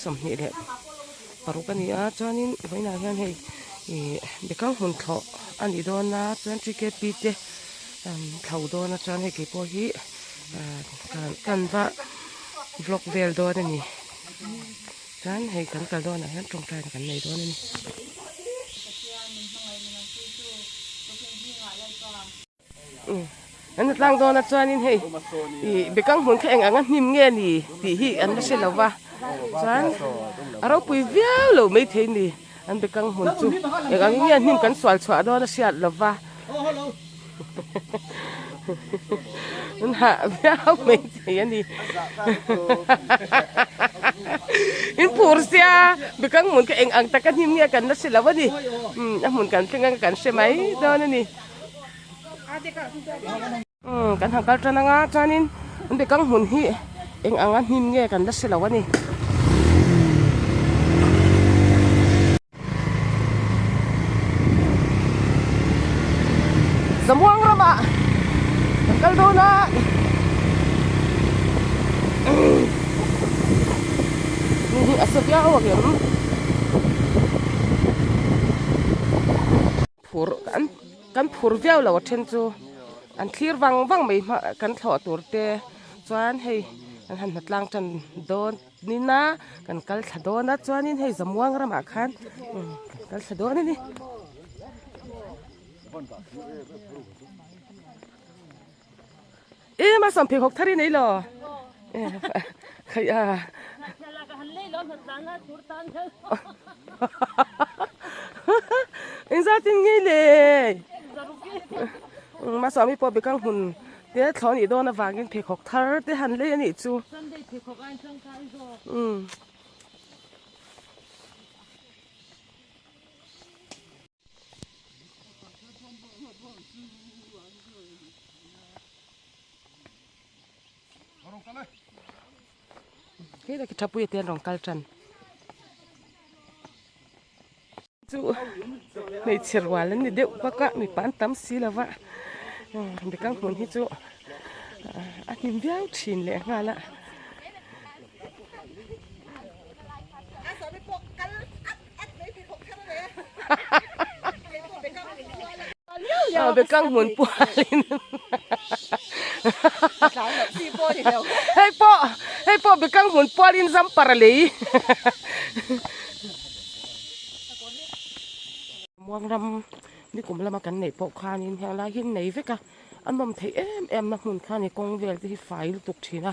som ni le parukan ni a chuanin voina hian hei bekang hun thlo ani dona chuan chike pi te thlo dona chuan hei ke po hi kan va vlog vel dona ni chuan hei kan kal dona hian tong trai kan nei dona ni anh lang đó là cho anh hay, bị căng muốn cái anh ăn nhím nghe nè, thì hi anh nó sẽ lâu va, cho anh, ở đâu bùi véo lâu mấy thế nè, anh bị căng muốn chú, anh ăn nghe nhím cắn xoài xoài đó nó sẽ lâu va, anh hạ véo mấy thế anh đi, anh phur xia, bị căng muốn cái anh ăn ta cái nhím nghe cắn nó sẽ lâu va đi, anh muốn cắn cái anh cắn xe máy đó nè. Kan hangkal trana nga chanin unde kang hun hi eng angan him nge kan da selawani Zamuang rama hangkal do na ni asapya awagem phur kan phur viau lo then chu an thlir wang mai kan thlo tur te chuan hei an han hatlang tan don nina kan kal thadon na chuanin hei zamuang rama khan kal thadon ni ma som phe khok thari nei lo khai a in za tin ngi le mà sao mi po bekang hun te thon i do na wangin phe khok thar te han le ani chu cái là cái tháp bùi tiền rong kal chan chu này chir walan ni deu baka mi pan tam si la wa bekang hun hi chu anim viau thin le nga la bekang hun pualin hey po bekang hun pualin zam paralei muang ram ni cũng là makan nei po khan in hang la hin nei veka an mom thei em na hun khan ni kong vel ti fai lutuk thina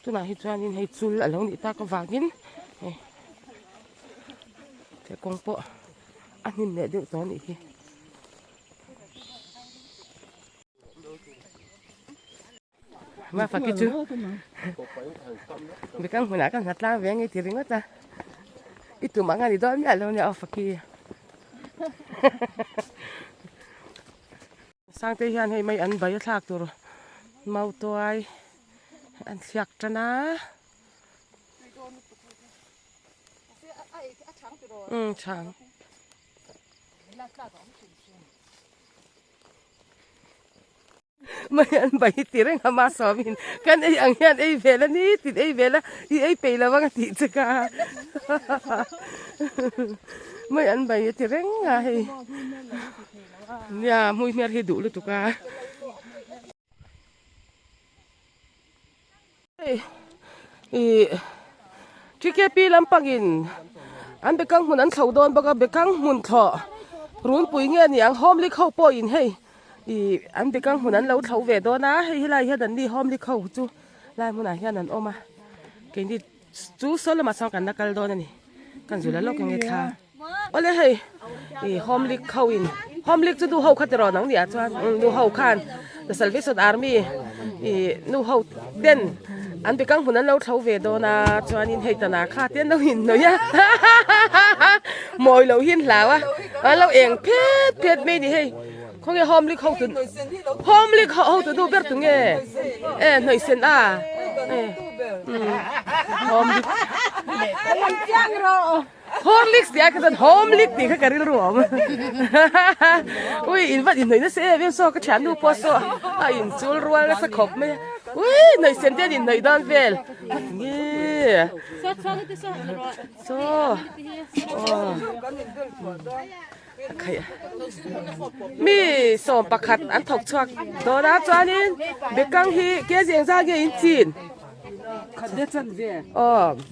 tu na hi chuan in hei chul alo ni ta ka wangin te kong po anin ne deu to ni hi ma fakki chu bekang huna kan hatla vengi ti ringota itu mangan di dalam ya lo ni afaki sang te hian hei mai an bai thak tur mau toai an thiak tana chang mai an bai ti reng ma somin kan ei ang hian ei vela ni ti ei vela i ei peila wang ti chaka mai an bai ti reng a hei ya mui mer hi du lu tu ka chike pi lampangin an bekang hun an thodon baka bekang hun tho run pui nge ni ang hom li khau po in hei an bekang hun an lo thau ve do na hei lai hian an ni hom li khau chu lai mun a hian an oma ke ni chu sol ma sang kan na kal do na ni kan zula lo ke tha ole hei hom li khau in hom li chu du hau khat ro nang ni a chuan du hau khan the salvation army nu hau den an bekang hun an lo thau ve do na chuan in hei ta na kha ten lo hin no ya moi lo hin lawa lo eng phet me ni hei không nghe hôm lịch hậu từ đâu biết từng nghe nơi sen à hôm lịch gì cái tên hôm lịch thì cái cái gì rồi ui in vật in nơi nó sẽ biết so cái chán đủ po so in chul rual nó sẽ khóc mấy ui nơi sen tiền in nơi đơn về nghe so mi som pakhat an thok chuak do na chuanin bekang hi ke jeng za ge in chin khát đét chân về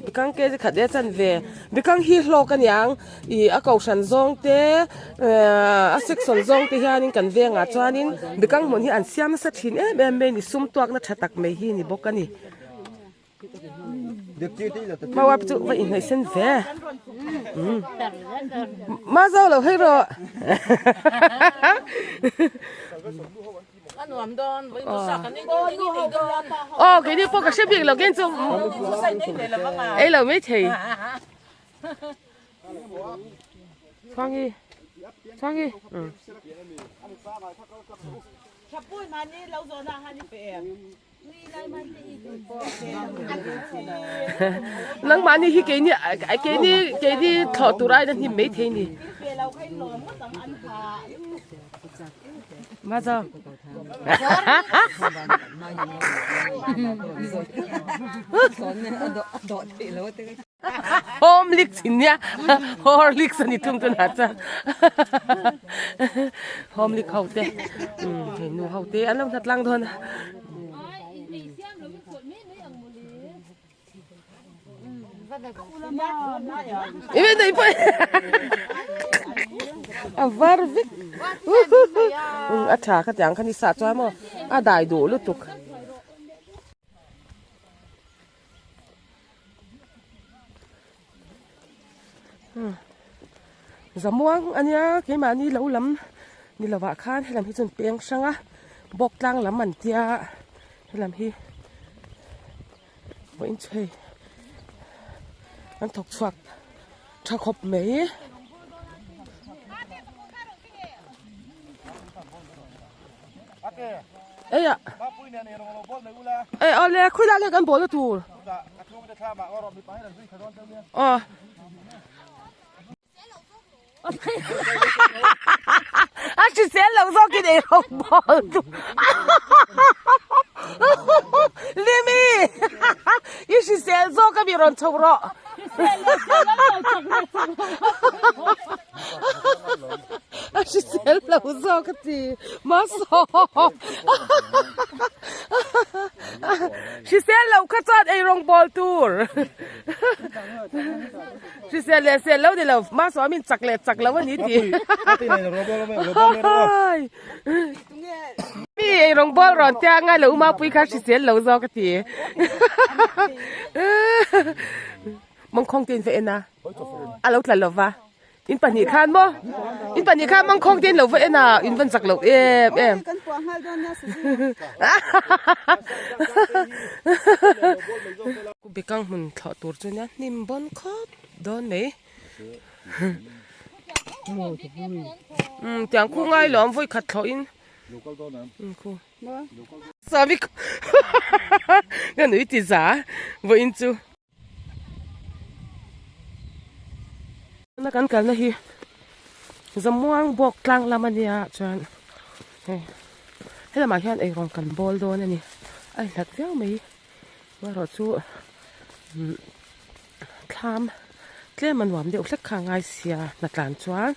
bekang ke khat de chan ve bekang hi hlo kan yang I a kau san zong te a section zong te hianin kan ve nga chuanin bekang mun hi an siam sa thin em me ni sum tuak na thatak me hi ni bokani mà qua chỗ vậy người xin về mà sao là hay rồi cái đi phố cái xếp việc là cái chỗ ấy là mấy thầy Choang đi nắng mà đi cái đi thọ tụ ra nên mấy thế nhỉ mà sao hôm lịch xin nhá hôm lịch xin đi tung tung hạt ra hôm lịch hậu tê hình nu hậu tê ăn lông thật lăng thôi Ibe dai pa. Avar vik. Acha ka tyang khani sa chwa mo. A dai do lutuk. Zamuang ania ke mani lo lam ni lawa khan helam hi chun peng sanga Bawktlang lam man tia helam hi bo in chei an thok chuak tha khop mei ê ạ ê ole khui la le kan bol tu anh chỉ xem lâu sau cái này không bỏ tu Limi you chỉ xem sau cái việc rồi chồng rồi anh chỉ xem lâu sau cái gì mà sao chỉ xem lâu cái chót ai rong ball tour chỉ xem lâu thì lâu mà sao mình chặt lâu như thế mi ai rong ball rồi cha ngay lâu mà bui khác chỉ xem lâu sau cái gì mong không tiền vậy na lâu là lâu va in pani khan mo in pani khan mong không tiền lâu vậy na in vẫn chặt lâu em cô bị căng mình thọ tour cho nhá nim bon khop đón đấy tiếng cô ngay lắm với khát thọ in cô sao biết cái nữ thì giả với in chú nó cắn cắn này Zamuang Bawktlang Lo ania chuan hay là mà hiện ai rong kan bol do này ai lật véo mấy mà rồi chú tham tlem man deuh hlek kha ngai sia na tlan chuan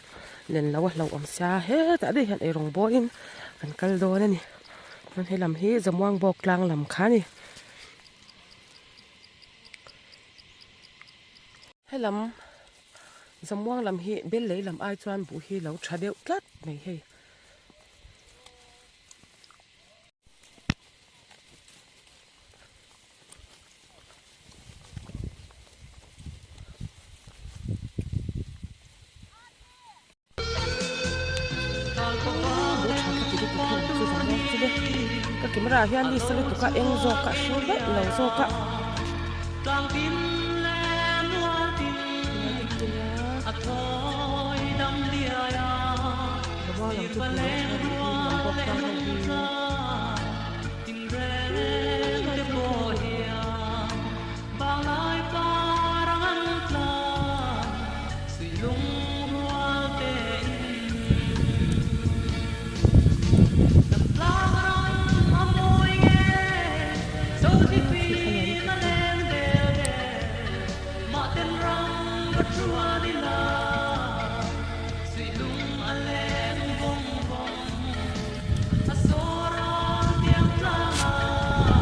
len lo om sia he ta de hiện ai rong bol in kan kal do này man he lam hi Zamuang Bawktlang lam kha ni he lam Zamuang lam hi bel lei lam ai chuan bu hi lo tha deuh tlat mai he cái camera hian ni sele tu ka eng zo ka shul ba lo zo ka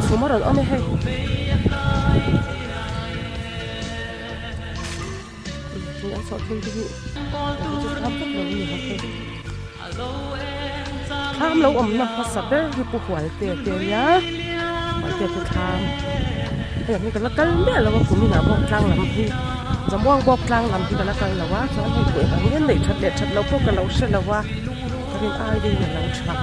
Chúng mà rồi ôm hay chúng ăn sọt thêm cái gì tham rất là nhiều tham lâu ẩm nằm phát sập đấy thì buộc hoài tiền nhá hoài tiền thì tham cái này cái là cái này là cũng mình là Bawktlang làm gì Zamuang Bawktlang làm gì cái là cái là quá cho anh tuổi anh nhân này thật đẹp thật lâu có cái lâu sẽ là quá cái này ai đi là lâu chậm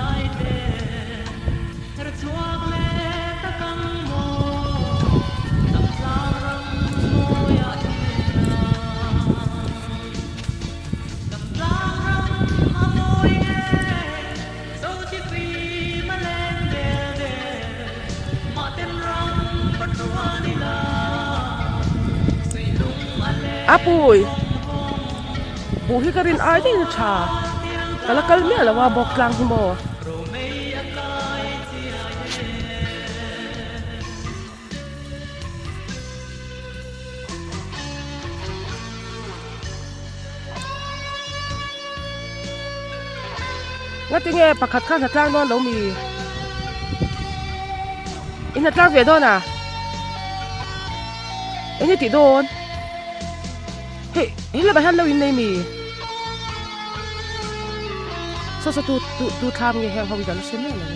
Apoy, buhi ka rin ay din siya. Kalakal niya lawa Bawktlang mo. Nga tinge pakat ka natlang doon daw mi. Inatlang về doon à? Ini ti doon. Hey, hila bahan lawin na mi. So tu tham nghe heo không dám xin nữa là.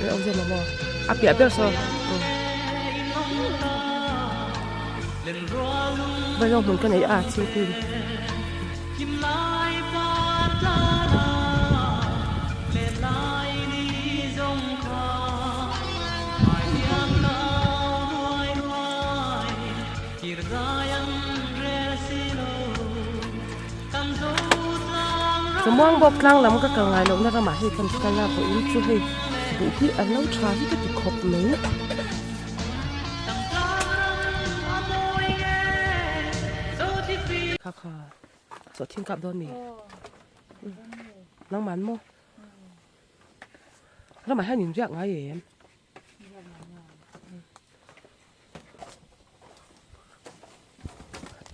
Ông gì mà mò. À bịa so. Bây giờ mình cái này à chi tin. Zamuang Bawktlang làm các ngày lâu nay mà hay phần cái là với chú hay vũ khí ăn lâu trà với cái cục nữa khá khá sợ thiên cặp đôi mì nắng mắn mô nó mà hay nhìn dạng ngay vậy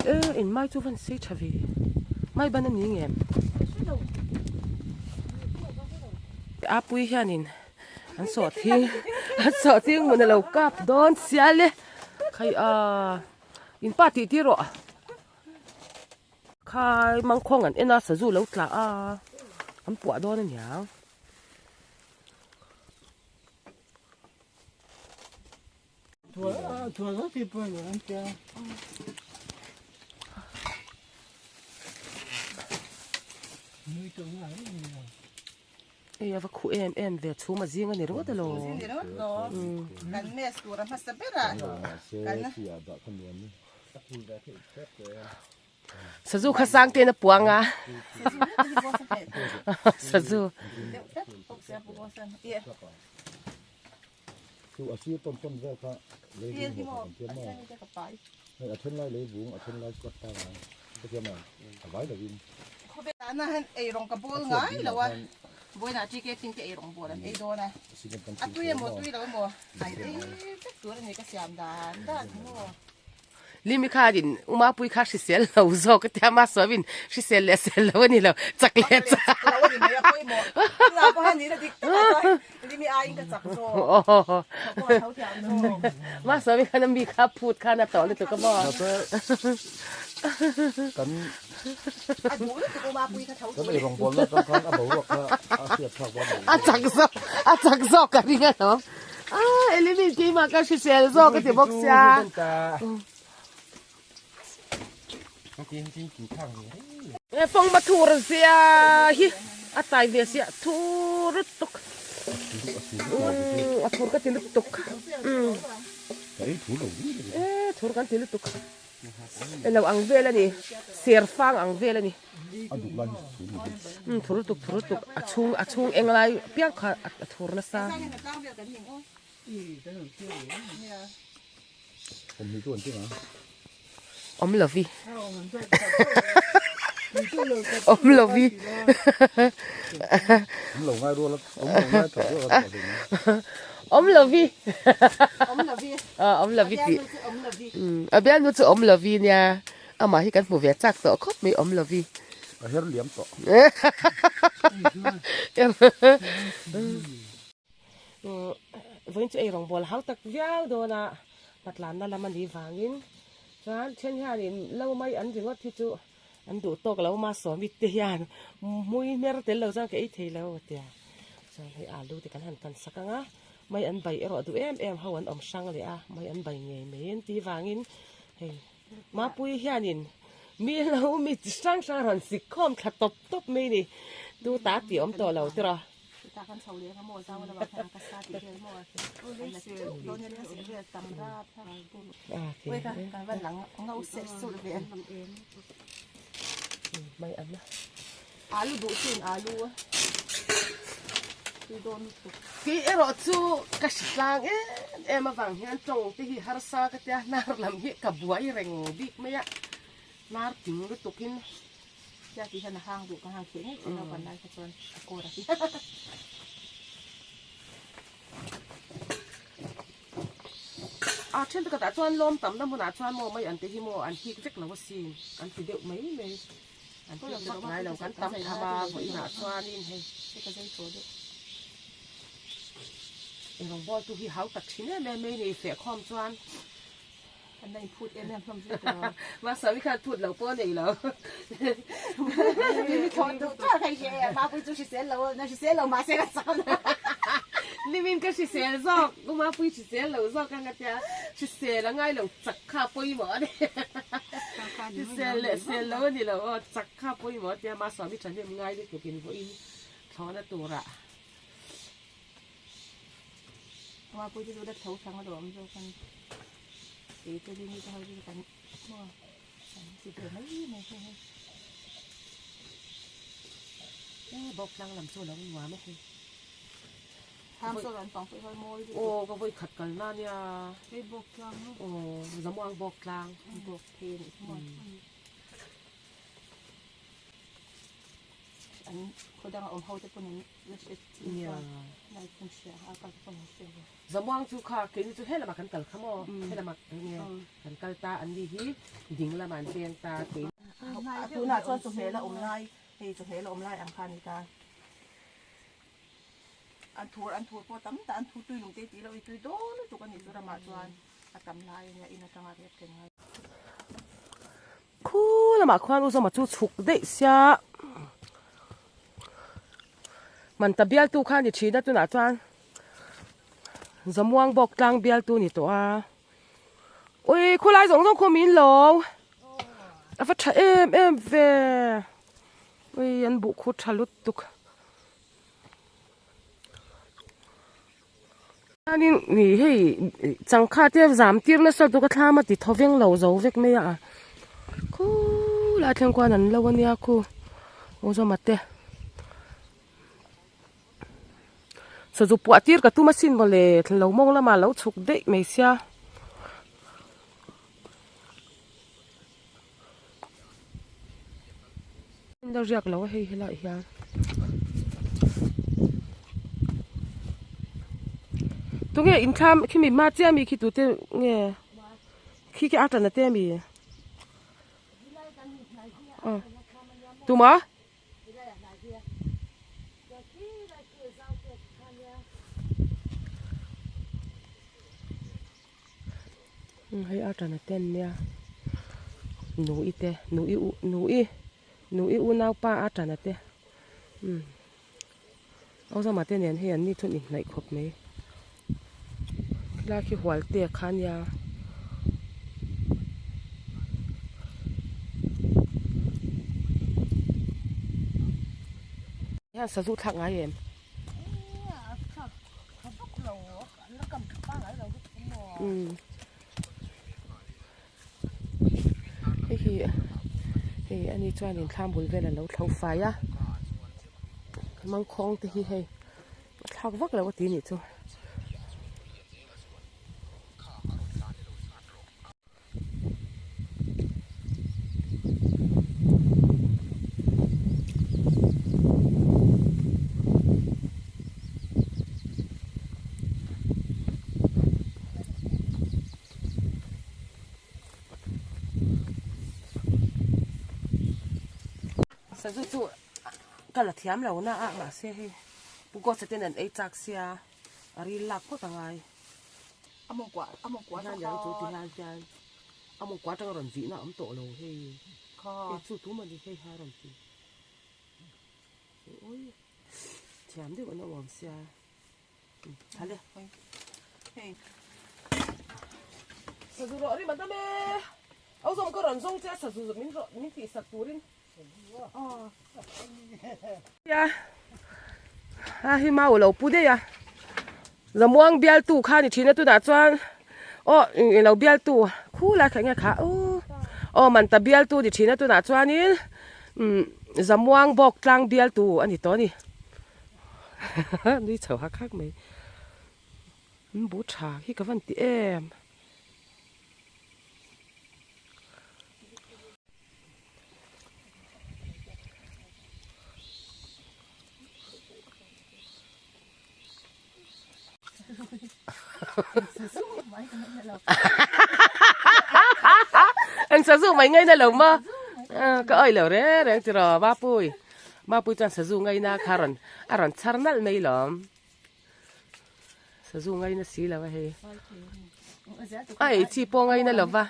em in mai chú vẫn sẽ trả về mai ban anh em Apoy hianin an sọ thiên mình là lâu cặp đón xia le khai in party ti ro khai mang khong an ena sa zu lo tla an puа đón anh nhang thua rất thì bơi rồi anh cha nuôi trồng lại ê và khu em về chú mà riêng anh rồi đó lo kan mes kurang masa bera kan sa zu khasang te na puang à sa zu tu asyik pom về cả lấy vùng tiền mà này ở trên này lấy vùng ở trên này quất ta này cái kia mà vải là vin ana han ei rong kapul ngai lawa boina chike tin ke ei rong bolan ei do na atuye mo tui lawa mo ai te tu ni ka siam dan mo limi kha din uma pui kha si sel lo zo ka ta ma so bin si sel lo ni lo chak le cha lawa ni ya poi mo na ko han ni da dik limi ai ka chak zo ma so bin kana mi kha phut kha na to le to ka bo cắn adu le ko ma pui ka thau cái này rong bồn là con ăn bầu hoặc là tiệt thằng bò chak zo ka ri nga no elimi ki ma ka si sel zo ka ti bok sia phong mà thua rồi xia hi tại vì xia thua rất tục thua cái tiền tục thua cái tiền tục lâu ăn về là đi xer phang ăn về là đi thua tục chung anh lại biết cả thua nó sao ông Lovey ông Lovey ông lồng ngay luôn ông lồng ngay thở lờ vi ống là vi lờ vi tí ống là vi à bé nó chứ lờ vi nha à mà khi cái bộ vẽ chắc tỏ khóc mấy lờ vi hết liếm tọ với chị rong bò háo tắc viau đồ na bắt làm là mình đi vangin cho trên nhà thì lâu mấy anh thì ngót thì chú anh đủ to cái lâu mà xóa mít tiền mui mer tên lâu ra cái thì lâu tiền cho thấy alu thì cần cần sắc ngá mấy anh bày rồi tụi em hầu anh ông sang rồi à mấy anh bày nghề mấy anh đi vangin hey mà bui nhà nhìn mi lâu mi sang rồi xịt com khát top mi đi tu tá tiểu ông to lâu rồi ta kan sauเลยขโมยเจ้าแล้วแบบกระซ่าติเดียวหมดโดนยันเสียเรื่องตำราทางปุ่นเว้ยค่ะการวันหลังของเราเสร็จสุดเลยmấy anh á alu đủ tiền alu thì đồn khi em ở chỗ cái sáng ấy em mà vàng hiện trồng thì har sa cái tia nar làm hiện cả buổi rèn bít mấy ạ nar tiếng cái tục in ya thì hàng hàng đủ hàng khiến ấy cho nó còn lại cho cô ra à trên cái đã cho anh lom tắm năm nào cho anh mua mấy anh thì mua anh khi rất là có xin anh thì điệu mấy mấy anh thì phát lại đầu cắn tắm thà ba với nào cho anh in hay cái dây số đấy em không bao tu hi háo tật chín ấy mấy này phải khom cho anh này phụt em không biết rồi mà sao biết khai phụt lâu bao này lâu mình thôi tôi cho thầy chị mà bây giờ chị sẽ lâu nó sẽ lâu mà sẽ là saoนี่มินก็ชิเสียซอกกูมาปุ้ยชิเสียเหลาซอกกันกันจ้าชิเสียแล้วง่ายเหลาจักข้าปุ้ยหมอเนี่ยชิเสียเสียแล้วนี่เหลาจักข้าปุ้ยหมอจ้ามาสอนมิฉันเนี่ยง่ายเลยเกี่ยวกับปุ้ยท้อนะตัวละ mà bây giờ đất thấu sáng rồi ông rồi con thì tôi đi như thế thôi con mua chỉ được mấy này thôi bọc lăng làm sao lắm quá mất tham số lần phòng phải hơi môi ô có với khật cần na nha cái bọc lăng ô Zamuang Bawktlang bọc thì anhเขาดังอมเขาจะเป็นนักเตะในคนเชียร์อาการคนเชียร์ Zamuang chú khá cái chú hết là mà cần khăm ô hết là mà nghe cần ta anh đi hít dính là mà tiền ta tí tu nào cho số hệ là ôm lại thì số hệ là ôm lại ăn khăn đi ta anh thua po tắm ta anh thua tươi lùng tê tí là tươi đó nó chụp anh đi số mà cho anh tắm lại nhà in ở trong nhà đẹp cái này khu là mà khoan uso mà chú chụp đấy xia mình ta bial tu khan thì chỉ đã tu nào cho anh Zamuang Bawktlang bial tu ni to à ôi khu lại giống khu min lâu à phát cha em về ôi anh bộ khu cha lutuk anh nghỉ hay chẳng khá tiếp giảm tiếp là sao tôi có tham mà thì thâu viên lâu giấu việc mấy à khu lại thêm qua nắn lâu anh khu ôi sao mặt thế sử dụng bọa tiết cả tu machine vào lề lâu mông là mà lâu chụp đấy mấy xia đâu riêng lâu hay lại ya tôi nghe in tham khi mình ma chia mi khi tụi tôi nghe khi cái art là tên mi tụi má hay art là tên nha núi te núi u nào pa art là tên ông sao mà tên này hay anh đi thuận này khóc mấy là khi hoài tiệc khán ya ya sử dụng thằng ai em thì anh đi cho anh tham buổi về là nấu thau phái á mang khong thì hay thau vất là có tí nhỉ thôi sa zu chu kala thiam lo na a ma se hi pu ko saten an ei chak sia ari lak ko tangai among kwa han yang chu ti han jan among kwa tang ron vi na am to lo he kho e chu tu ma di he ha ron ti ôi thiam de no wang sia hale hey sa zu ro ri ma ta me au zom ko ron zong cha sa zu min ti sa turin ya hi mau lo pu de ya Zamuang bial tu kha ni thina tu da chuan lo bial tu khu la kha nga kha man ta bial tu di thina tu da chuan in Zamuang Bawktlang bial tu ani to ni ni chho ha khak mai bu tha hi ka van ti em anh sử dụng mấy ngày nay lâu mà cái ơi lâu đấy đấy thì rồi ba pui chẳng sử dụng ngày na karon aron charnal mấy lắm sử dụng ngày na xí là vậy ai chỉ po ngày na lâu va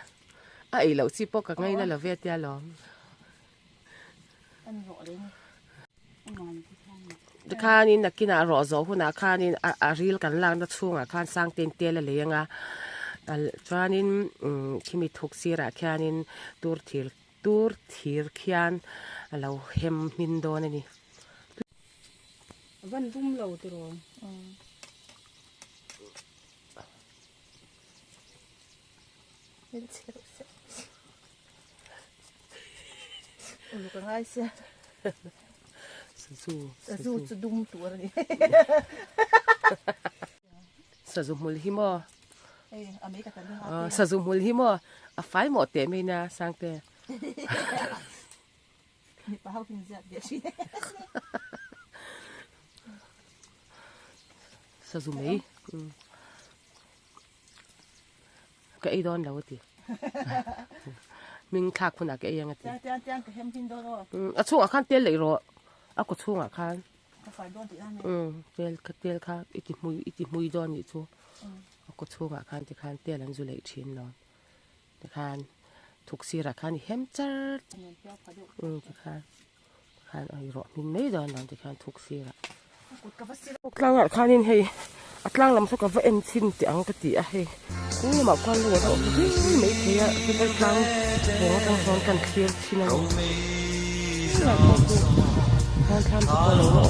ai lâu chỉ po cả ngày na lâu về tia lắm khan in na kina ro zo huna khan in a ril kan lang na chunga khan sang ten tel le lenga chuanin kimi thuk sira khanin tur thir khian alo hem min don ani van bum lo tu ro lu ka ngai sia sa zu chu dum tu ni sa zu mul hi mo ami ka tan ha sa zu mul hi mo a fai mo te me na sang te ni pa hau kin zat de shi sa zu mei ka ai don lo ti mình thạc phun cái yang ati tiang ka hem pin do ro a chung a khan tel le ro a ko chung a khan ka fai don ti an tel kha iti mui don ni chu a ko chung a khan ti khan tel an zu le thin lo ti khan thuk sira khan hem char ti khan ai ro min nei don ti khan thuk sira Bawktlang a khan in hei atlang lam so ka va em chin ti ang ka ti a hei ku ma kwan lo ro mai thia ke Bawktlang ho ta son kan clear chin a kan tham ko lo ma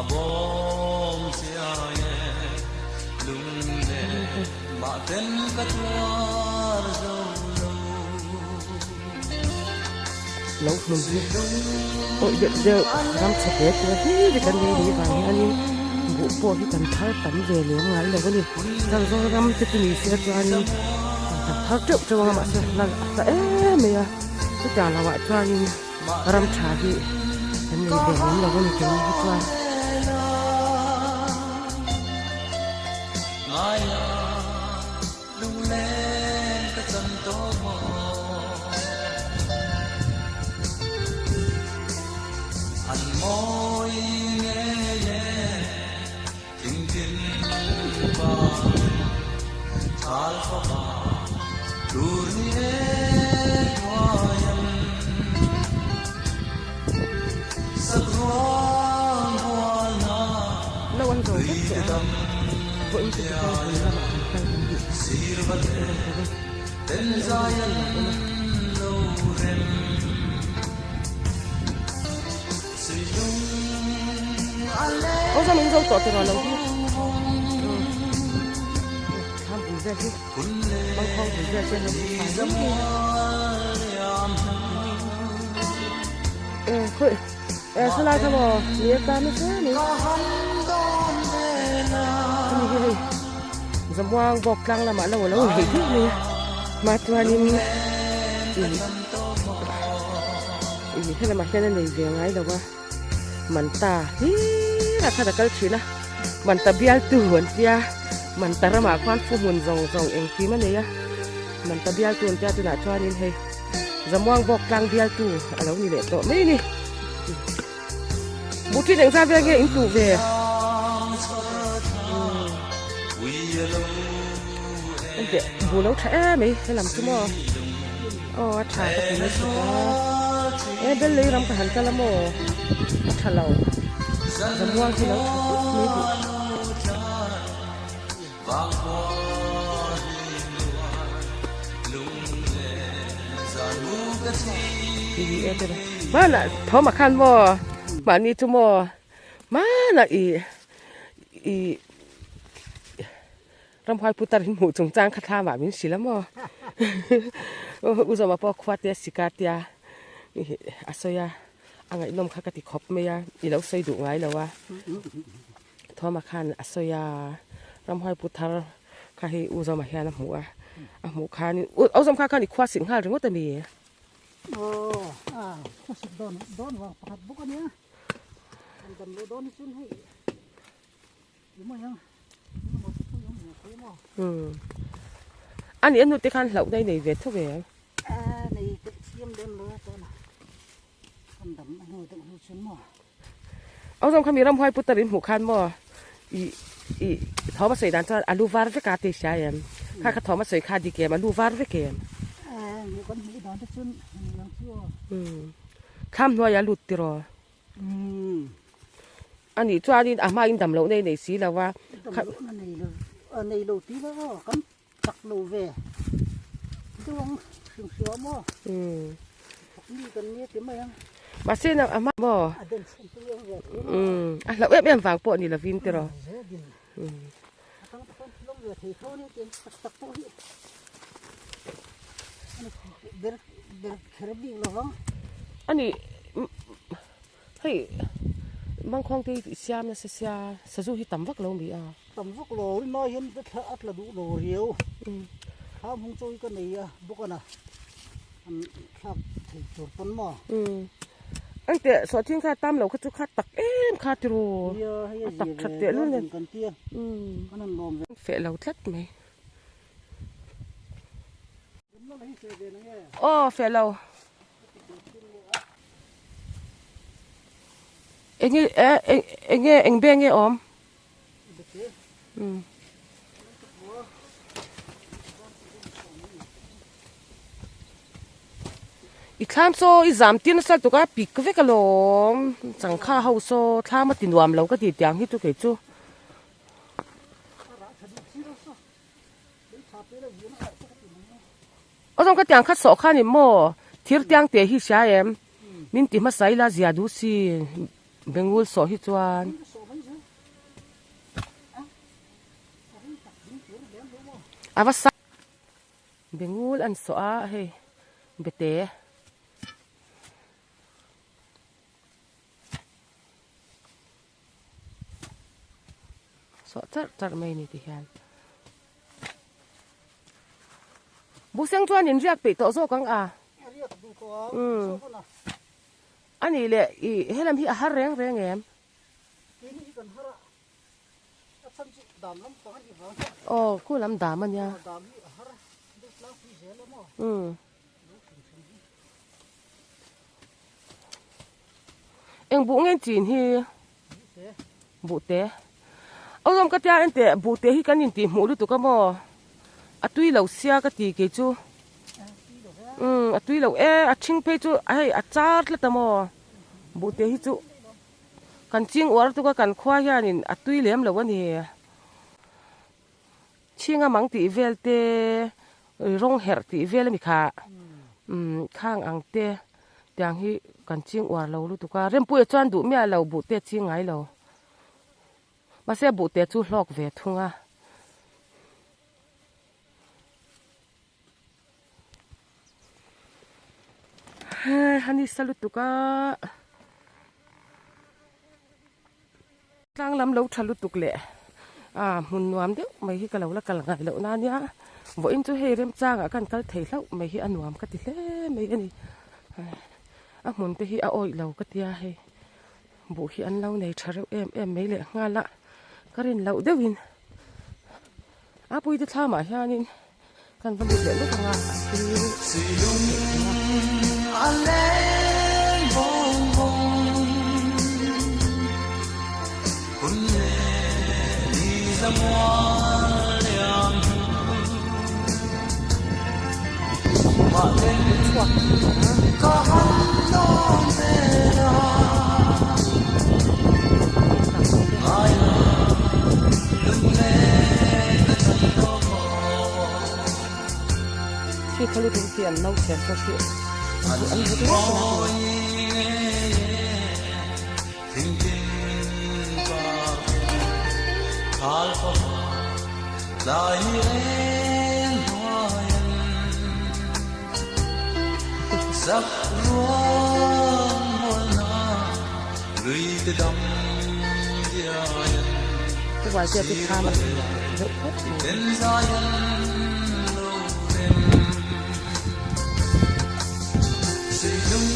abom sia ye lung le ma ten ka tuar zo lâu mình đi ôi giờ làm sạch hết rồi thì cái này đi vào anh vụ po thì cần tháo tắm về nếu mà là cái gì rằng do làm cái gì sẽ cho anh tháo trước cho mà sẽ là mày à tất cả là vậy cho anh làm trà thì anh này để làm là cái gì cho anh lung le ka tan to mo an moi nghe ye ting tin ba thal pha ba dur ni e hoyan sakron hoana lâu anh rồi vẫn chưa có thời gian sirvate ten zayan lo rem silung ale ô sao mình dâu tỏ từ rồi lâu chứ tham bùi ra chứ băng không bùi ra trên nó phải lắm thôi sao lại thằng bò liệt ta nó thế này Zamuang Bawktlang là mà lâu lâu hiểu biết này mà cho anh thế là mà cái này về ngay đâu mà mình ta là cái đặc cái chuyện á มันตะเบียลตัวหัวเสียมันตะระหมาควันฟูมุนจงเองที่มันเนี่ยมันตะเบียลตัวเจ้าตัวหน้าจอนี่เฮ้ยจะม่วงบอกกลางเบียลตัวอะไรนี่แหละตัวไม่นี่บุตรเด็กซาเวียเงี้ยอินตูเวอันเดบุแล้วแท้ไหมให้ลำชั่วโมงอ๋อถ่ายก็เป็นไม่ใช่เบลลี่รำกระหันกันละโมถ่ายเราจะม่วงที่เราไม่ดีมาน่ะพอมาคันบ่มานี่ทุโมมาน่ะอีรำพายพุทธรินหมูจงจางคาถาแบบนี้สิละบ่อุจมาพอควาเตียสิกาเตียอาศัยอังไงนมข้ากติขบไม่ยาอีเราใส่ดุไงแล้ววะทอมาคันอาศัยรำพายพุทธรข้าให้อุจมาเฮียน้ำหมูหมูคันเอาสำคัญคันอีกควาสิงหาหรือว่าแต่มีโอ้ข้าศึกโดนว่าปัดบุกอันเนี้ยอันโดนซุนให้ยังไม่ยังอันนี้นุติคันเหล่าได้ในเวทเท่าไหร่ในตึกเสียมเดินเลยตอนอันดำหูตึกหูซุนมั่วเอาสำคัญมีรำพายพุทธรินหูคันมั่วท้อมาใส่ด้านจะอาลูวาร์เวกาติชายมข้าท้อมาใส่คาดิเกมอาลูวาร์เวกมมีคนมีดอนที่ซุนยังชั่วข้ามนัวยาลุดติรออันนี้จ้านี่อามาอินดำเหล่าในสีแล้วว่าในโลตีแล้วก็กันตักโลเวดวงเสือมั่วนี่กันนี่เต็มไหมยังมาเส้นอามาบ่แล้วเอ็มฝังปอนี่ละวินติรออันนี้เฮ้ยบางครั้งที่เสียมนะเสียสะดุที่ต่ำวักลงมีต่ำวักโลน้อยเห็นจะทะอัดละดูโลเรียวข้ามหงจุยกันนี่บุกนะอันขับถือจุดต้นหม้ออันเตะสอดทิ้งข้าตั้มเราก็จะข้าตักข้าตรูตักขัดเตะนู่นเลยเฟะเราทัดไหมอ๋อเฟะเราเอ็งเบ่งอมอีกข้ามโซอีสามตีนสัตว์ตัวก็ปีกก็เวกลมสังข้าเฮาโซถ้ามาตินวามเราก็ตีเตียงที่ตัวเกจูเอาต้องก็เตียงคัดสอข้านี่โม่ที่เตียงเตะฮิชาเอ็มมินติมาใส่ลาเซียดูสิเบงวูลสอฮิจวนอาวาสเบงวูลอันสอเฮเบเตสอจัดไม่นี่ที่ฮันบุเซงจวนยินเรียกปีโตโซกังอันนี้แหละเฮลัมที่อาหารแรงแงมอ๋อคู่ลำดามันยาเอ็งบุเงินจีนฮีบุเตะเอาลมกระจายอันเตะบุเตะฮีกันยินตีหมูดูตุกมออัตุยเหล่าเสียก็ตีเกจูอัตุยเหล่าชิงเพจูไอ้อาจารย์ละตมอบุเตะฮีจูกันจิงอวดตุกกันควายานินอัตุยเหลี่ยมเหล่าวันนี้ชิงอ่ะมังตีเวลเตร้องเฮร์ตีเวลมีค่ะข้างอังเตแต่ยังฮีกันจิงอวดเราลูกตุกเริ่มป่วยจวนดูเมียเราบุเตะจิงไงเรามาเสียบุเตะจูหลอกเวทุงฮันนี่สลุตุกะกลางลำเราทะลุตุกเละมุนนวมเดียวไม่ฮิกะเราละกะละไงเรานั่นเนี่ยว่าอินจูเฮเรมจ้างกันกันเทเราไม่ฮิอันนวมก็ติเล่ไม่อันนี้มุนไปฮิอาโอยเราก็ติยาเฮบุฮิอันเราในชาเราเอ็มไม่เละงานละ cái rin lẩu đeo in áp bụi thả mà ha nên cần phân biệt lúc nào khiเขาเลยเปลี่ยนเราเสียก็เสียอันนี้ก็ได้sắc ruộng muôn na lùi từ đầm dài ทุกวันเสียติดทามันเยอะปุ๊บ đến dài lâu đêm sử dụng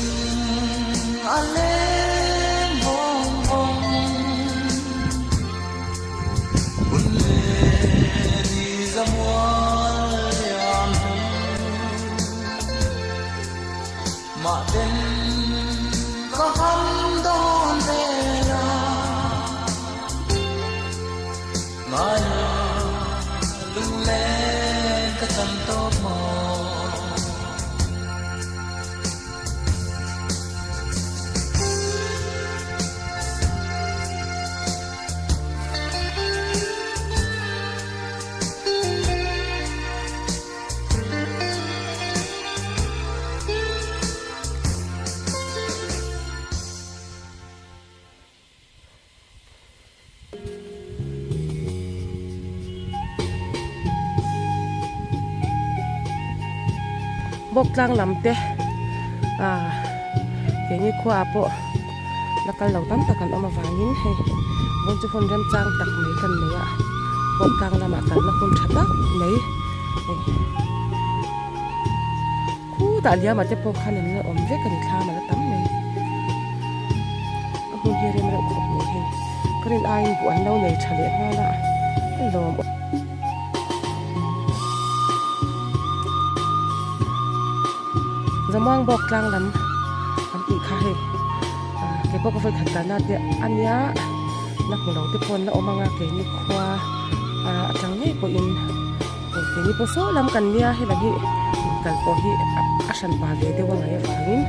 anh lên bông bông buồn lệ đi ra muôn liam mà tên có hâm đón về là mà lung lên cái chân tốt mò bốc lang lắm thế cái như khoa bộ là cái lẩu tắm ta cần ông mà vàng nín hay vốn cho con rem trang tặc mấy cần nữa bốc lang là mà cần là con chặt đó mấy cú đã lia mà cho bốc khăn này ôm vết cái thà mà nó tắm mấy ông hôn kia mà nó khóc mấy hay cái nên ai buồn đâu này trả lệ hoa là cái lồng Zamuang Bawktlang Lo an ti kha he ke pok vai khata na te ania nak mo lo te pon na omanga ke ni khwa atang nei po in ke ni po so lam kan nia he lagi kal po hi asan pa ve de wa ngai wangin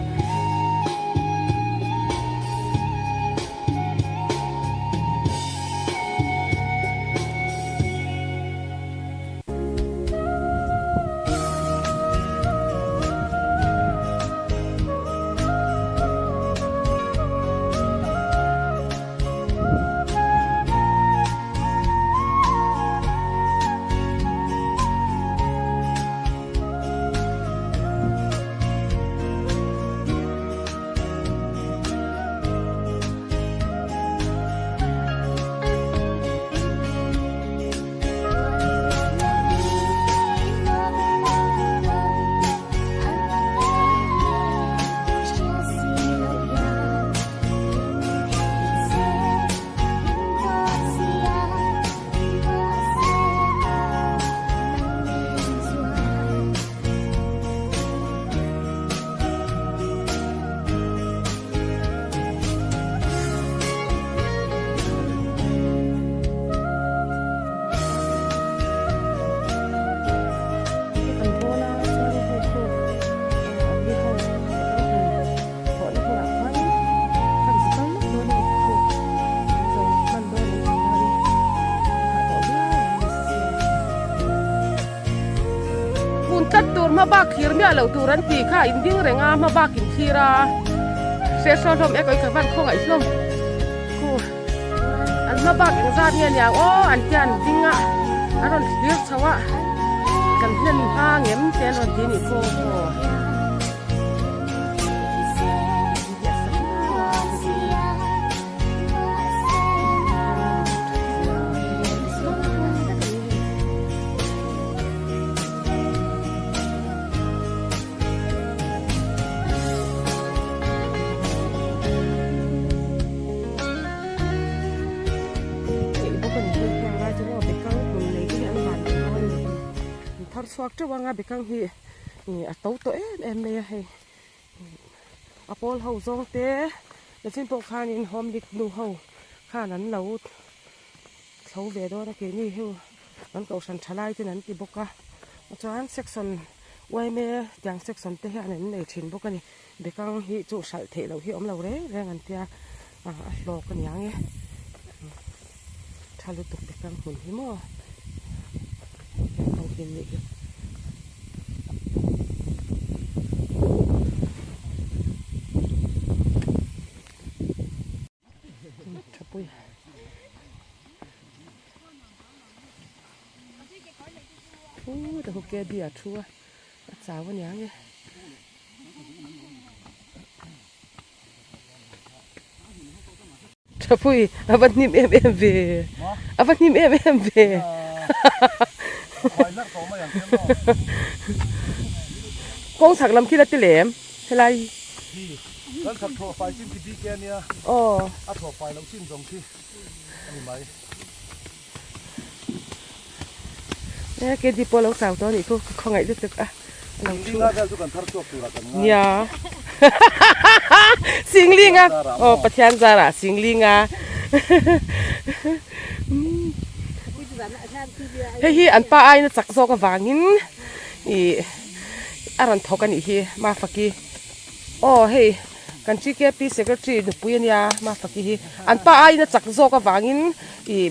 tat tur ma bak khir mi alo turan ti kha in ding renga ma bak in khira se so thom e koi ka van khong ai hlom ku an ma bak in zat nge nyang o an tian dinga aron clear chawa kan hnen ha ngem ten ron ti ni ko suak tu wanga bekang hi a to to em me he apol ho zong te na chin po khan in hom lik nu ho khan an lo thlo ve do na ke ni hu an ko san thalai te nan ti boka chuan section wai me tiang section te hian an nei thin boka ni bekang hi chu sal the lo hi om lo re reng an tia a hlok kan yang e thalu tuk bekang hun hi mo ang hin ni thapui da ho ke bia thua chào với nhang nghe thapui avat nim em về avat nim em về con sạc làm khi là tê lẻm thế này lần thật thua phải xin thì kia nia thua phải lâu xin dòng khi anh mấy nè cái gì po lâu sao đó thì cô không ngại được à lâu xin ra cho cần thắt chuột từ là cần nhà sinh linh à bắt thiên ra là sinh linh à hi an pa ai na chak zo ka wangin aran thokan hi ma faki hey kan chi ke pi secretary nu puyan ya ma faki hi an pa ai na chak zo ka wangin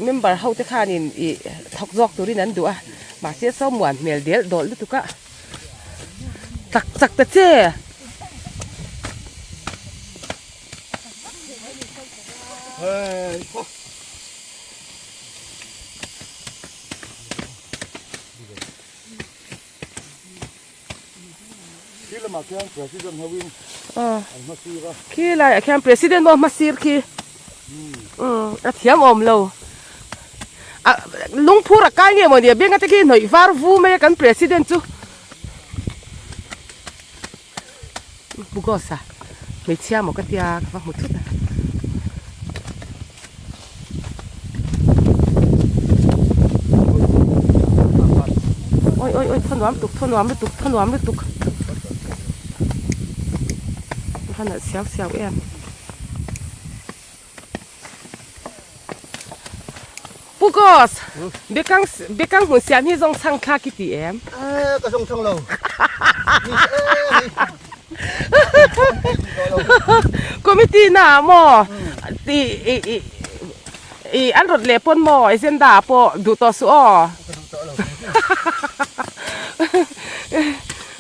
member ho te khanin thok jok turin an du a ma se so muan mel del dol tu ka chak chak ta che mà cái president Hawin khi lại cái president mo masir khi thiam om lo lung phura kai nge mo dia benga te ki noi var vu me kan president chu bugosa me chia mo ka tia ka mo thut ôi tan.Nuam lutuk hắn là xéo xéo em Bugos bekang hun siam hi zong sang kha ki ti em cái sông sông lâu committee na mo ti an rot le pon mo agenda po du to su o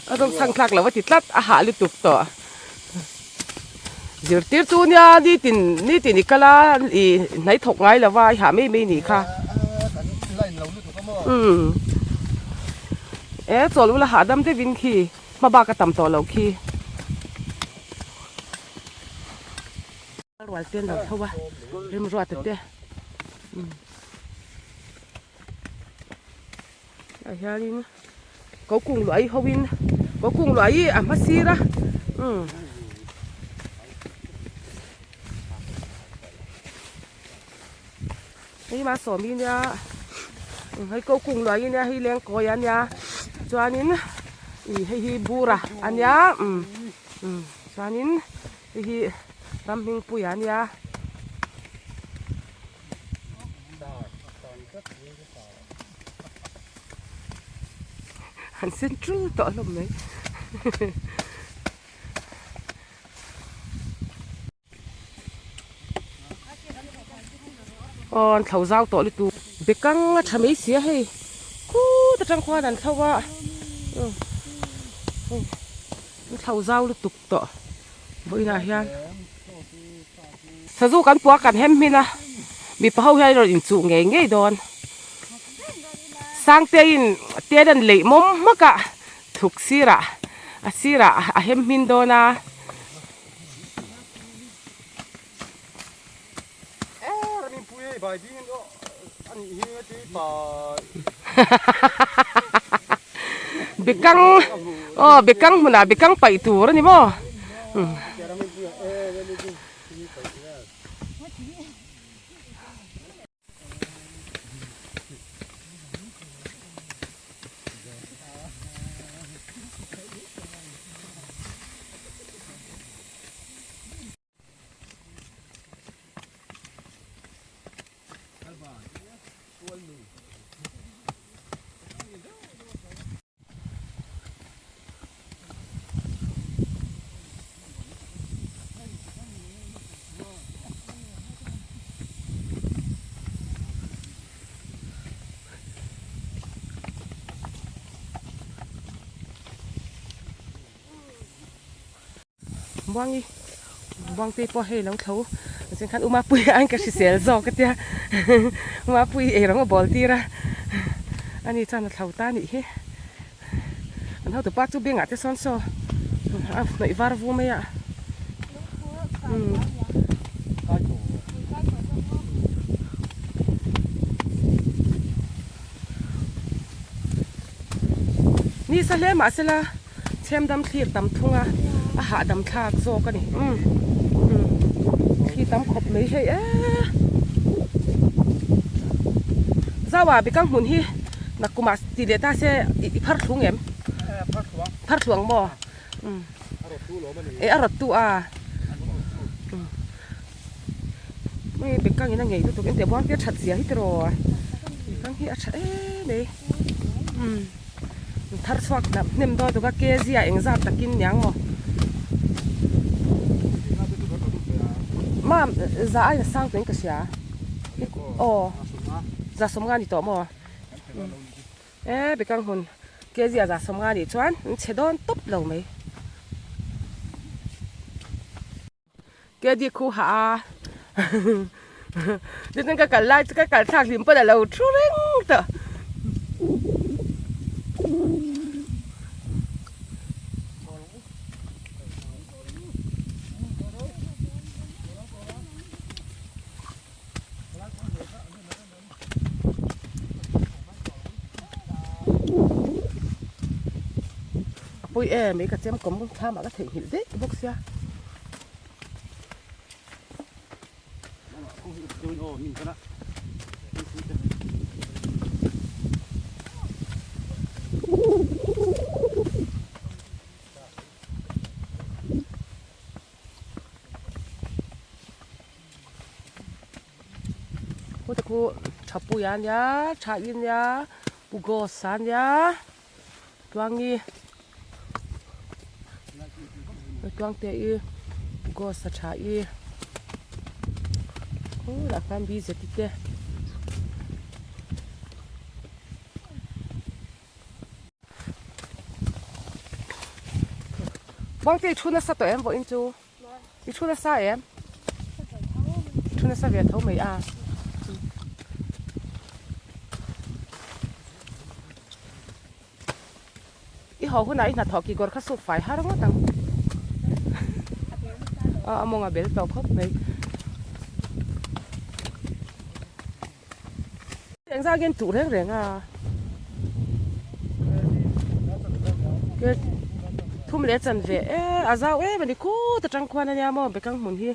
adong sang thak lo wa ti tlat a ha lutuk to zirtir tu nia ni tin ikala nai thok ngai la vai ha me ni kha chol la ha dam te vin khi ma ba ka tam to lo khi wal ten lo thawa rim ro ta te ai harin ko kung loi howin ko kung loi a ma siraนี่มาสอมีเนี่ยให้กูกุ้งลอยเนี่ยให้เลี้ยงกอยอันเนี่ยจวนนี้ให้บูระอันเนี่ยจวนนี้ให้รำมิงปุยอันเนี่ยหันเส้นทรูต่อลมเลยthầu giao tổ tu bị căng chả mấy xía hay cú ta trang khoa đàn thâu à thầu giao tục tổ với là hiền sao du cán búa cán hem mi na bị bao hay rồi in chủ nghe nghe đòn sang tiền đàn lệ mông mắc cả thuộc sira hem min đòn à bekang muna bekang pa itu ni mo buang đi buang tê po hay lắm thấu sen khăn uma pui anh cái sel zo cái tia uma pui ấy rong bol ti ra anh đi chăn thấu ta nị he anh hao từ ba chú biếng ngã thế son so à nãy var vu mấy ạนี่สะเลมาสละเชื่อมดำที่ดำทุ่งอ่ะอาหารดำทากโซกันนี่ที่ดำขบไม่ใช่ซาว่าไปกังหุ่นที่นักกุมาตีเลต้าเสียอีพัดหลวงเอ็มพัดหลวงบ่อรถตู้ไม่ไปกังยังไงตัวเอ็มแต่บ้านเตี้ยชัดเสียที่ตรอกังที่ชัดนี่ทาร์สวักนะนิ่มตัวตัวก็เกจีเองจับตะกินยังมั้งมาจะไอ้สร้างเป็นกษัตริย์โอ้จะสมงานอีตัวมั้งไปกังหุ่นเกจีจะสมงานอีจวนเชดอนตุ๊บเราไหมเกจีคู่หาเดี๋ยวนั้นก็ไล่ก็การทักลิมไปแต่เราชูเร่งต่อปุยmấy cái chém cống tham mà cái thể hiện đấy bốc xe cô ta cô chậpปุยอันยาชาอินยาปุโกสันยาตัวงี้ tuang te i go sa cha i la kan bi zeti te bang te chuna sa to em vo in chu i chuna sa em chuna sa ve thau mai a i ho hu nai na thoki gor kha su fai har ngo tang mong abel tao khóc này anh ra cái tủ thế rèn cái thum lẽ chân về sao mình đi cố tự trăng quan anh em mà bị căng muốn hi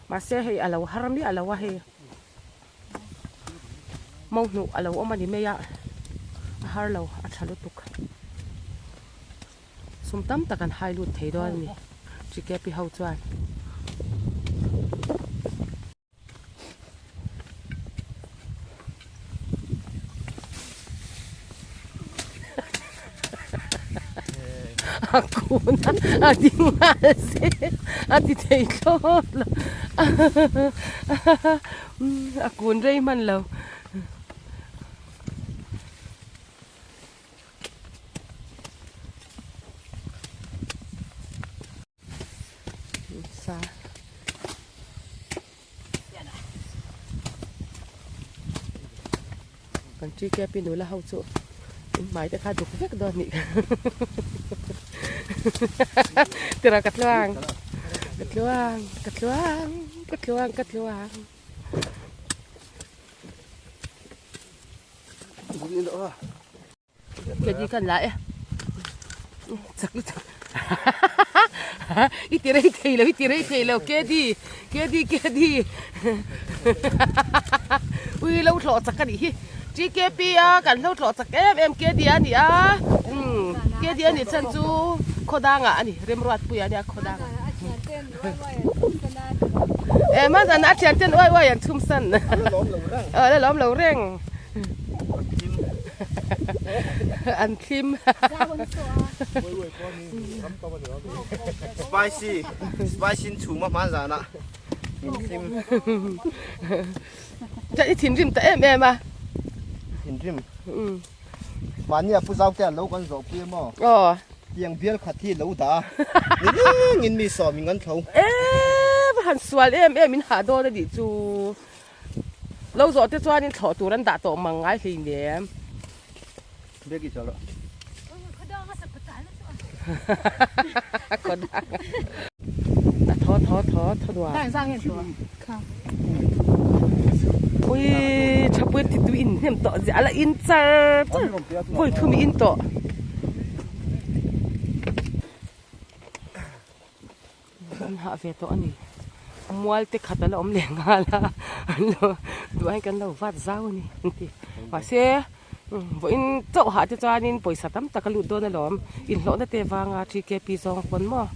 mà xe hay alo haram đi alo hay mong nụ alo ông mà đi mấy har lo achal lutuk sum tam ta kan hai lut thei do ni chỉ kẹp bị hậu chuan aku na ati ngase ati thei lo aku rei man lo sa kan chi ke pin la hau chu mai ta kha duk vek do ni tira katluang cái gì cần lại chắc ít tiền lâu cái đi ui lâu thọ chắc cái gì chỉ cái bia cần lâu thọ chắc em cái đi anh cái đi anh chân chú khó đang anh rem ruột bùi anh khó đang em mà anh ăn tiền oi anh chum san lấy lom lâu reng ăn kim spicy chủ mà giả nè chạy thìn rim tại em à thìn rim mà nhà phụ giáo kia lâu con rổ kia mà tiếng biel khát thi lâu đã nhìn mi sò mình ngắn thấu hẳn sual em mình hạ đô đi chú lâu rồi tôi cho nên thọ tủ rắn đã tổ măng ngay thì nè biết gì cho lo còn thọ đùa ôi chả biết thì tôi in thêm tọ giả là in char ôi thôi mình in tọ hạ về tọ này mua cái khát là ông liền ngà là đuổi anh cái đầu phát rau này và xe với chỗ hạ cho nên bồi sát tắm ta cái lụt đôi này lắm in lỗ nó tê vàng chỉ cái pi song quấn mà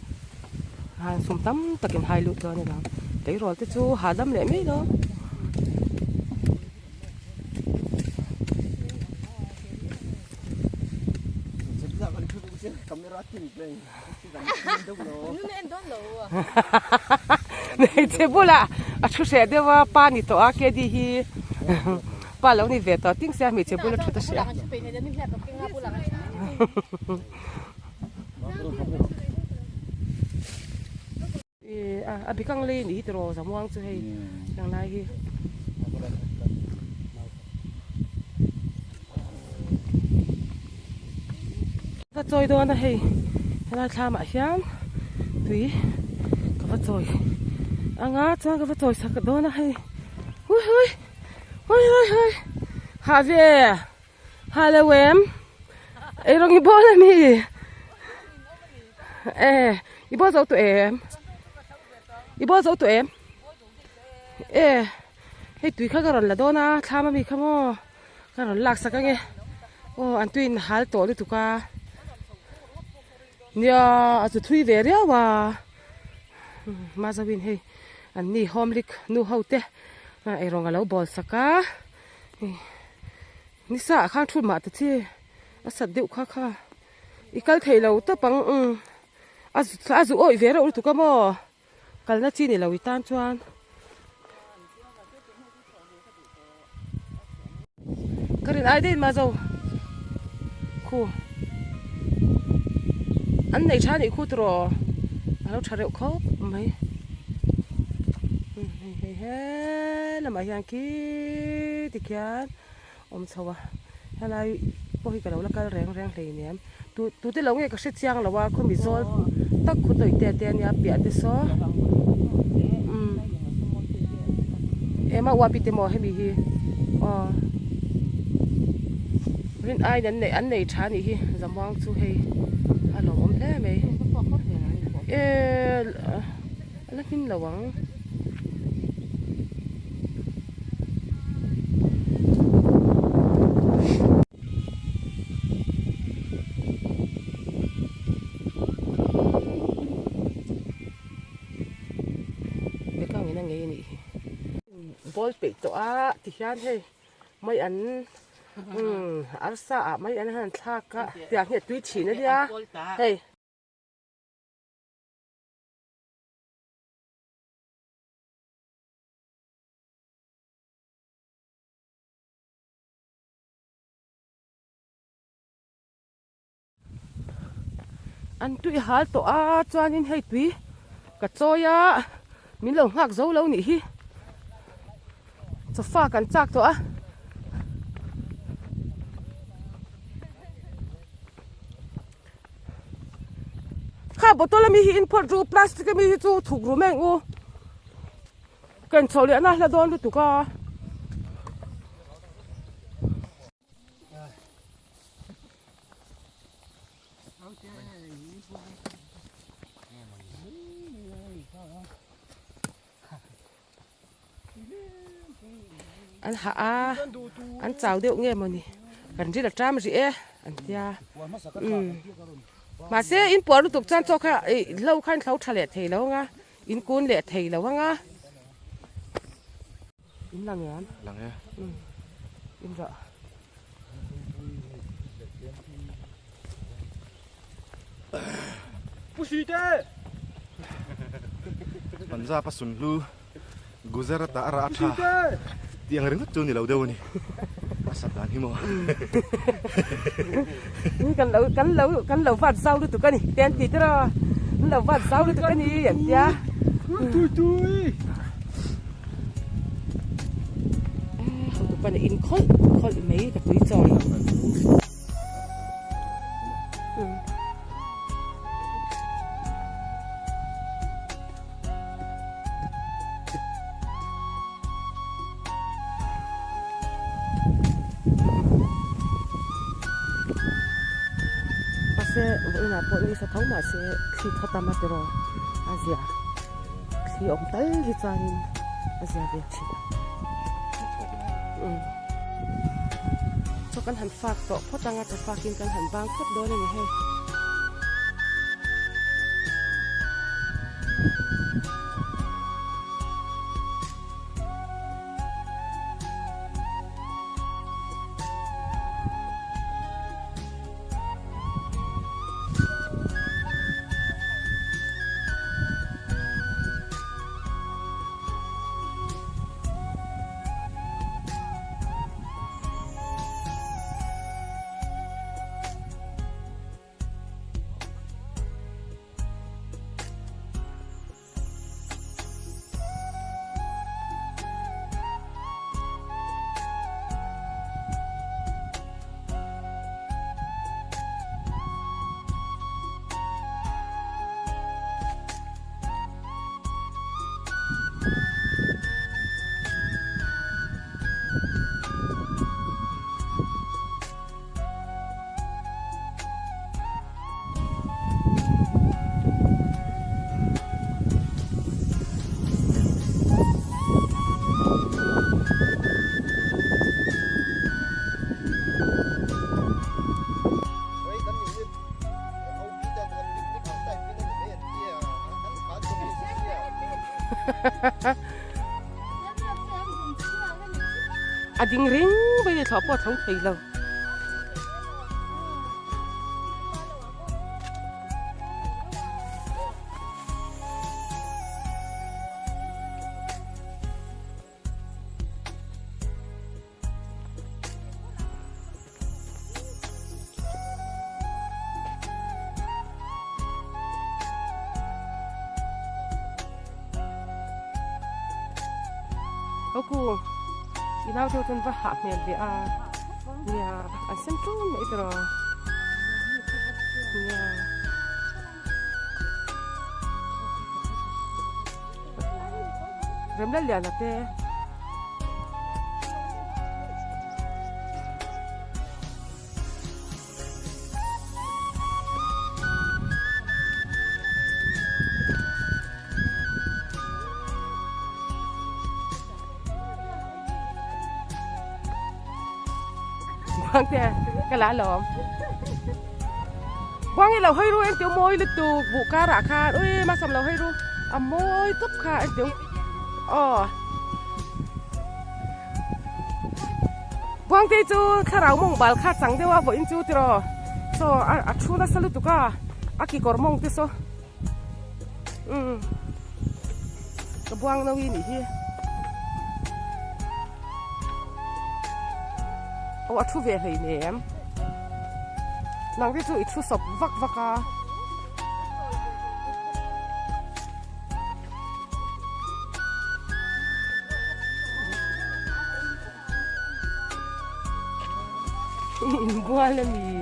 hàng sum tắm ta cái hai lụt đôi này lắm đấy rồi cái chú hạ đâm lại mấy đó này chế bù là chú sẽ đưa vào pan nít to cái đi hi pan lâu này về to tiếng xe mình chế bù là chú ta sẽ bị căng lên đi rồi Zamuang chứ hay đằng này hi vật rồi đó là hay là tham mà xem tùy cái vật rồi anh á cho cái vật rồi sao cái đó là hay ui hà về hà là em ấy rồi ibo là mi ibo giấu tụi em hay tùy khác cái là đó na tham mà mi không ô cái lạc sắc cái nghe ô anh tùy hal tổ đi tụi ca nia azu thui ve ria wa ma zawin he an ni homlik nu hote e ronga lo bol saka ni sa khang thut ma ta chi asat deu kha ikal thei lo ta pang azu oi ve ro tu ka mo kal na chi ni lo itan chuan karin ai din ma zo khu anh này cha này khu trò anh cha rượu khóc mấy là mấy hàng kia thì kia ông sao à hay là bôi cái đầu là cái rèn này nè tu tới lâu nghe cái sét giang làว่าคนมีโซลตักคนตัวเตี้ยเนี่ยเปียดซอมาว่าปีเตมอให้มีฮีเรื่องไอ้นั่นเนี่ยอันไหนชานี่ฮีZamuangชูให้ลองอมแท้ไหมแล้วพินระวังเด็กก็งี้นั่งไงนี่บอลเป็ดตัวที่ฉันให้ไม่อันอาสาไม่อันนั้นทากะอยากเห็นตุ้ยฉีนะเดียเฮ้ยอันตุ้ยหาตัวจวนนี้ให้ตุ้ยกระโจยมีเหล่าหักโซ่เหล่านี้จะฟ้ากันจากตัวข้าบตัวละมีอินพอร์ตรูพลาสติกมีจูถูกรูแมงอูกันโซเลียนะละโดนดูตุกอันหาอันเจ้าเดียวเงี้ยมันนี่กันที่ละจ้ามสิอันเดียมาเสียอินปวดตุกจันโจค่ะเล่าขั้นเขาทะเลเทแล้วงะอินกูนเลเทแล้ววะงะอินหลังเงี้ยอินจะผู้ชีเต้มันจะผสมลูกุซาร์ตาอาราธาเตียงเรื่องจุนนี่เราเดียวนี่ sắp đàn hi mò kan lo vat sau lu tu kan ni ten ti tro lo vat sau lu tu kan ni yan ya Tui tu pan in khol mai ka tui choi se na po ni sa thau ma se khi thata ma tero azia khi om tal hi chanin azia ve chi so kan han fak to photanga ta fakin kan han bang phot do ni he ading ring bây giờ thọ po thong thei lo aku inau tu kan bahak ni dia ya asam tu ni itu ya remla lian ate Vâng thế, cái lá lòm. Vâng như là hơi ru em tiểu môi lịch tụ vụ cá rạ kha, ôi mà sầm là hơi ru, môi túp kha em tiểu. Vâng thế chú khá rau mông bal khá trắng thế wa vợ chú thế rồi, so chú là salut tụ cả, kỳ cor mông thế so. Cái buang nó win gì? Ủa thu về hình nè em nàng cái chú ít thu sập vắc vắc à buồn lắm nhỉ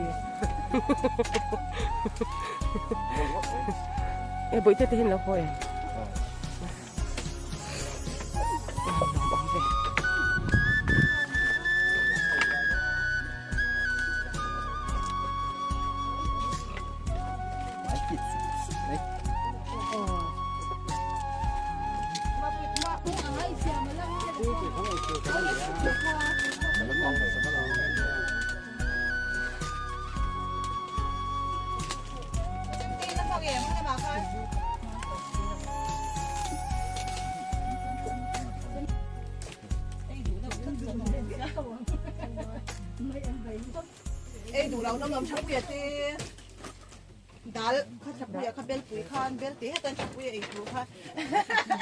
em bữa tết thì nó thôi đủ lâu nó ngầm chắc bia thì đá chắc bia các bên tuổi khan bên tí hết tên chắc bia ít đủ khan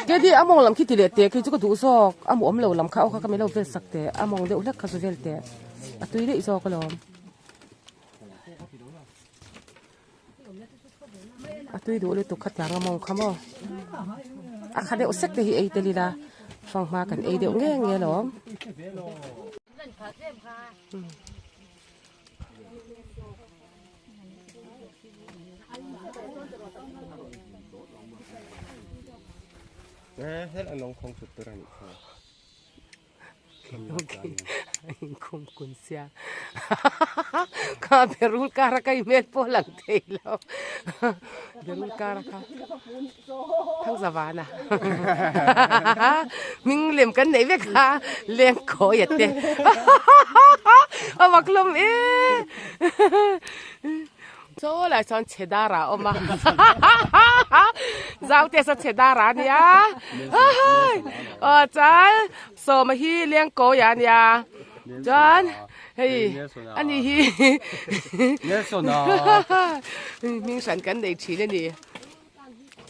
cái đi among làm khi tỷ lệ tiền khi chú có đủ số among lâu làm khao các mấy lâu về sắc tiền among đều lắc khá số về tiền Tùy đấy do cái lòm. Tùy đủ lấy tục khát giang mong khăm ô. Khát đeo sắc thì ấy tên là phòng mà cần ấy đeo nghe nghe lòm. Thế là nông không sụt tới này. Không kun siya. Ka berul kara kay met po lang telo. Berul kara ka. Thang savana. Mình liềm cái này biết ha, liềm cổ vậy thế. Mặc lum ê. Số lại son chedara oma. Giao tiền son chedara nia. Chán, so mà hi liềm cổ vậy nia. Chán, hey, anh hi. Mình sẵn cái này chỉ này.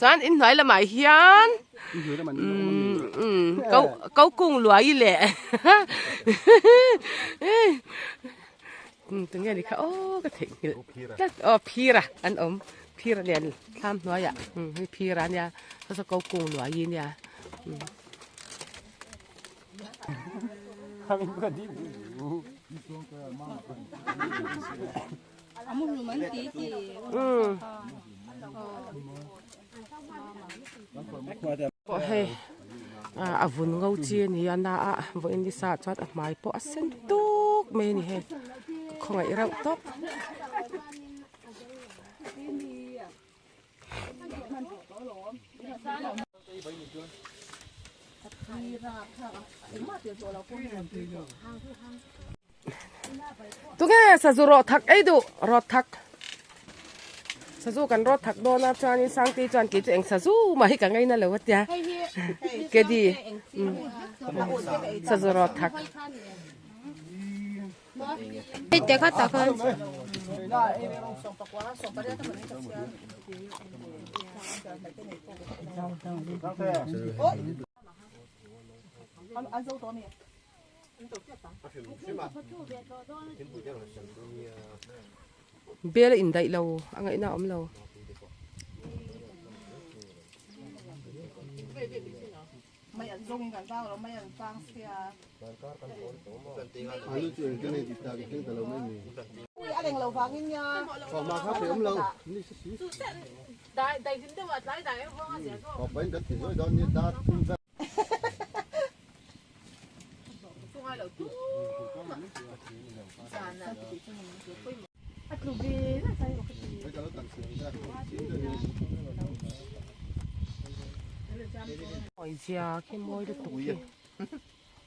Chán, in nói là mày hiền. Câu cùng lúa gì lệ. Từng nghe đi khá, cái thịnh pira, anh pira liền tham nói ạ, pira nha, nó sẽ câu cùng lúa gì nha. Vun ngâu chia ni ana với đi xa cho mai po sen tuk me ni he không ai rau top tu nghe sa zu ro thak ai du ro thak sa zu kan ro thak do na chan sang ti chan ki cheng sa zu ma hi ka ngai na lo wat ya ke di sa zu ro thak ai te ka ta ka bê in đại lâu anh ấy nào lâu mấy anh dùng cả dao rồi mấy anh vang xia ui anh đừng lâu vang nha Còn mà khác thì ấm lâu. đại đại chính thức là đại đại không gì Còn bánh đất thì nói đó như ta phun ra. Ôi già cái môi được tụi kì.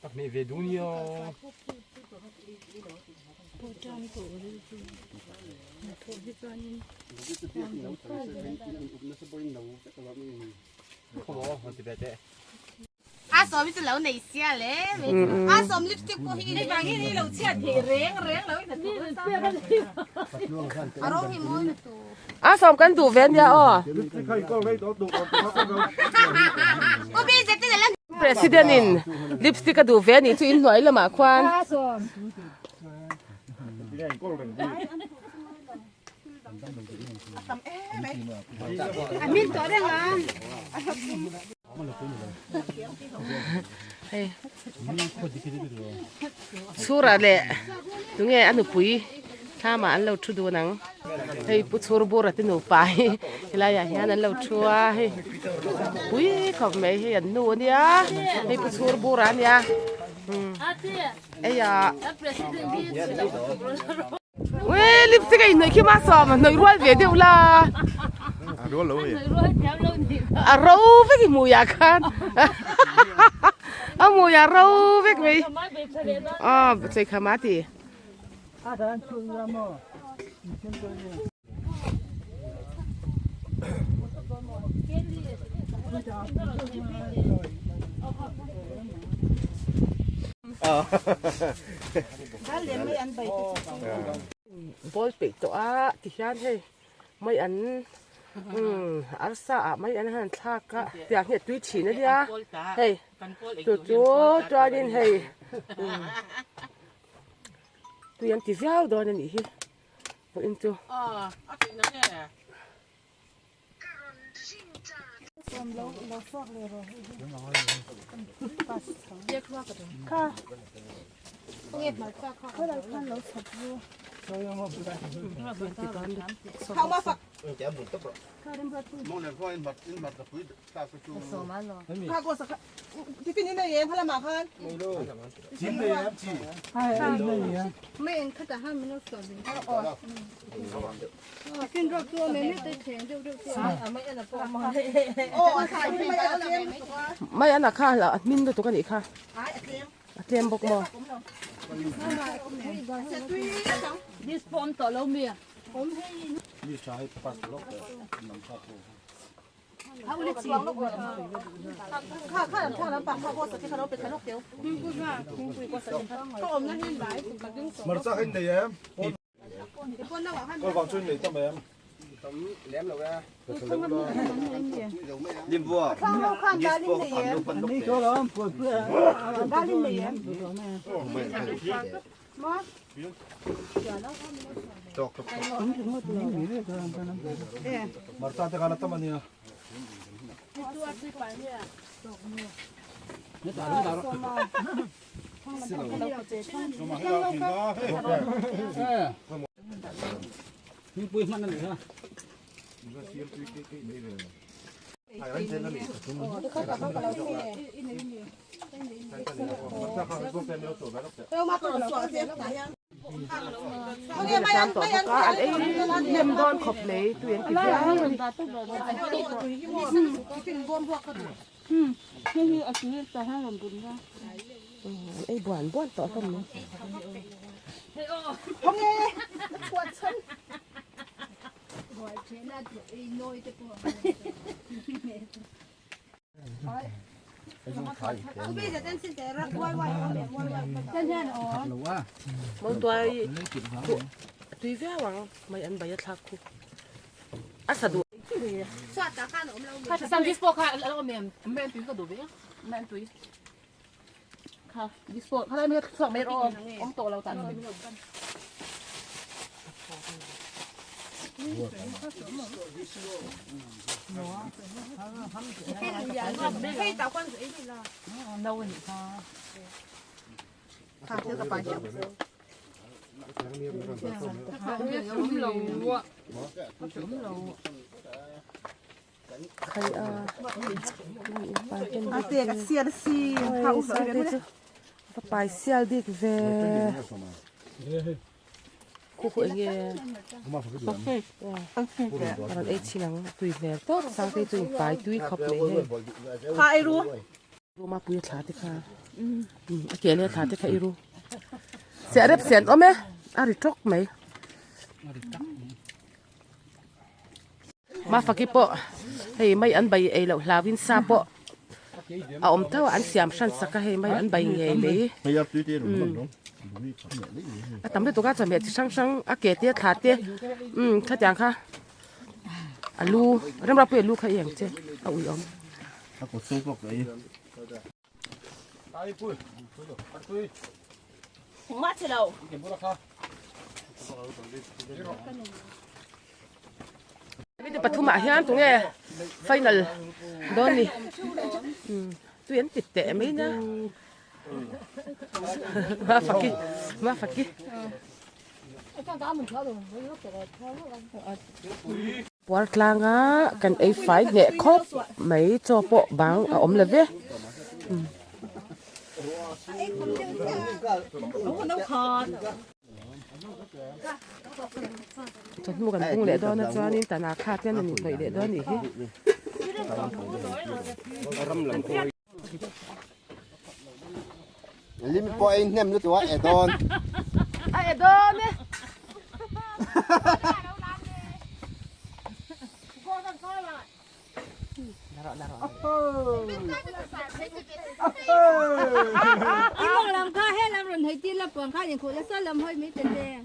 Tắc mẹ về đúng nhiều. Không có, không thể bé. xóm biết lâu này xia lẽ xóm lipstick của hi này vàng hi lâu xia thì reng lâu là rong hi môi là tu xóm cần đủ ven ya có biết gì thế là President in lipstick đủ ven ni tu in nói là mà khoan Amin to đây là sura lệ đúng nghe ăn được bùi tha mà ăn lâu chút đồ nắng hay bút sura bora tên nụ bài là ya ăn lâu chua hay bùi không mấy hay ăn nụ đi á hay bút sura bora đi á ấy à 왜 립스틱이 있네 키 마서 너 이리 왜 되올라 Đúa lũ vậy. râu với cái mùi à con mùi à râu với cái chơi khá mát thì bôi bị tọa thì sao thế mấy anh alsa mấy anh hàng thác á tiếng nhật tuy chỉ nữa đi á hey chú cho đi hey tu yang ti viau do ni hi po in tuค่ะก็เลยพันเราสับอยู่ เข้ามาฝัก Chả buồn tóc rồi. ค่ะเดินเพื่อตุ้ย Mong là coi in mặt là quý ta có chú. ข้ากดสักที่พี่นี่เลยเองพลังมาคัน Chín đây em chị. ไม่เองเขาจะห้ามมันเราสอนเลยขึ้นรถตัวไม่ได้แข็งเร็วๆตัว โอ้ขายไม่ได้เลย ไม่อันน่ะค่ะละมินตัวกันอีกค่ะ ขายเตรียม เตรียมบกมอ ดิสพอมต่อเราเมีย Như trái bắt lóc nằm sát hồ. เขาเลยจี ข้าน้ำปลาข้าวโพดสักที่เขาเป็นขนมเดียว ก็อมนั่นนี่หลายถึงกับดึง Mà chắc anh này em. Con vào chuyên này tâm em. Lém đâu ra. Liêm vua. ข้าวข้ามได้ลิ้นเสีย นี่ก็ร้องปวดเพื่อได้ลิ้นเหลี่ยม Chọc chọc. Mà ta te kana tâm anh. Nhưng bùi mắt nó nữa. Anh trên nó đi. Tôi mà tôi sửa thế nó phải không? จามต่อก็อันไอ้เลี่ยมดอนขบเลยตัวยังติดยา นี่คืออาชีพแต่ให้ลำบุญว่า ไอ้บ้านต่อกันเลย không nghe quật chân bây giờ tên xin trẻ rất quay quay tên hen ở Lũ á. มองตัว Lấy kịp hả? ตุยแว่วังไม่อันใบทักคุอัศดุ soạt cả khăn ốm lâu ค่ะจะสั่งดิสโพค่ะแล้วก็เมียมแม่ตุ้ยก็ดูไปแม่ตุ้ยค่ะดิสโพเขาได้เมื่อ2 เมตรอมโตเราตัด 可以倒灌水去了 đâu rồiค่ะ ค่ะเชื่อกับปลาเดียว ใครไปเป็น à tiền xiên xi hậuใส่ได้จ้ะไปเสียดิกเวคู่คู่เงี้ยตอนไอ้ชิลังตุยแวต้นสังเกตตุยไปตุยขับเลย ค่ะไอ้รู้ รู้มาปุยถาติค่ะเกี่ยเลยถาติค่ะไอ้รู้เสียเรียบเสียนอ๋อไหมอาริทกไหมมาฟักกิโปให้ไม่อันใบไอ้เหล่าลาวินซาโปเอาอมเท่าอันเสียมชันสักให้ไม่อันใบไงเลย Mày áp túi tiền đúng không? ตำรวจตัวก็จะเมียที่ช่างอาเกตเตี้ยถาเตี้ยข้าจังค่ะลูเริ่มรับเปลี่ยนลูกเขาเองเจ้เอาอุ้ยอม Nó có sốt lọc đấy. Ai cùi. Cùi. มาเฉลา Kiểm bố ra. ไม่ได้ปฐุมอาหารตรงนี้ไฟนัลโดนนี่ตัวยันติดแต่ไม่นะมาฟักกี้ปวดกลางอ่ะกันไอ้ไฟเนี่ยครบไม่จอปะบางอมเลยเว้ย nó khò จนมูกันปุ้งเละดอนนะจ้านี่แต่นาคาเตี้ยนนี่ไปเละดอนนี่ที่ Lim point nem nữa tụi ai đòn. ไอ้ดอนเนี่ย อีมองลำค่าให้ลำรนให้จีนลำปวงค่าอย่างคุณจะซ่อนลำห้อยไม่เต็มแดง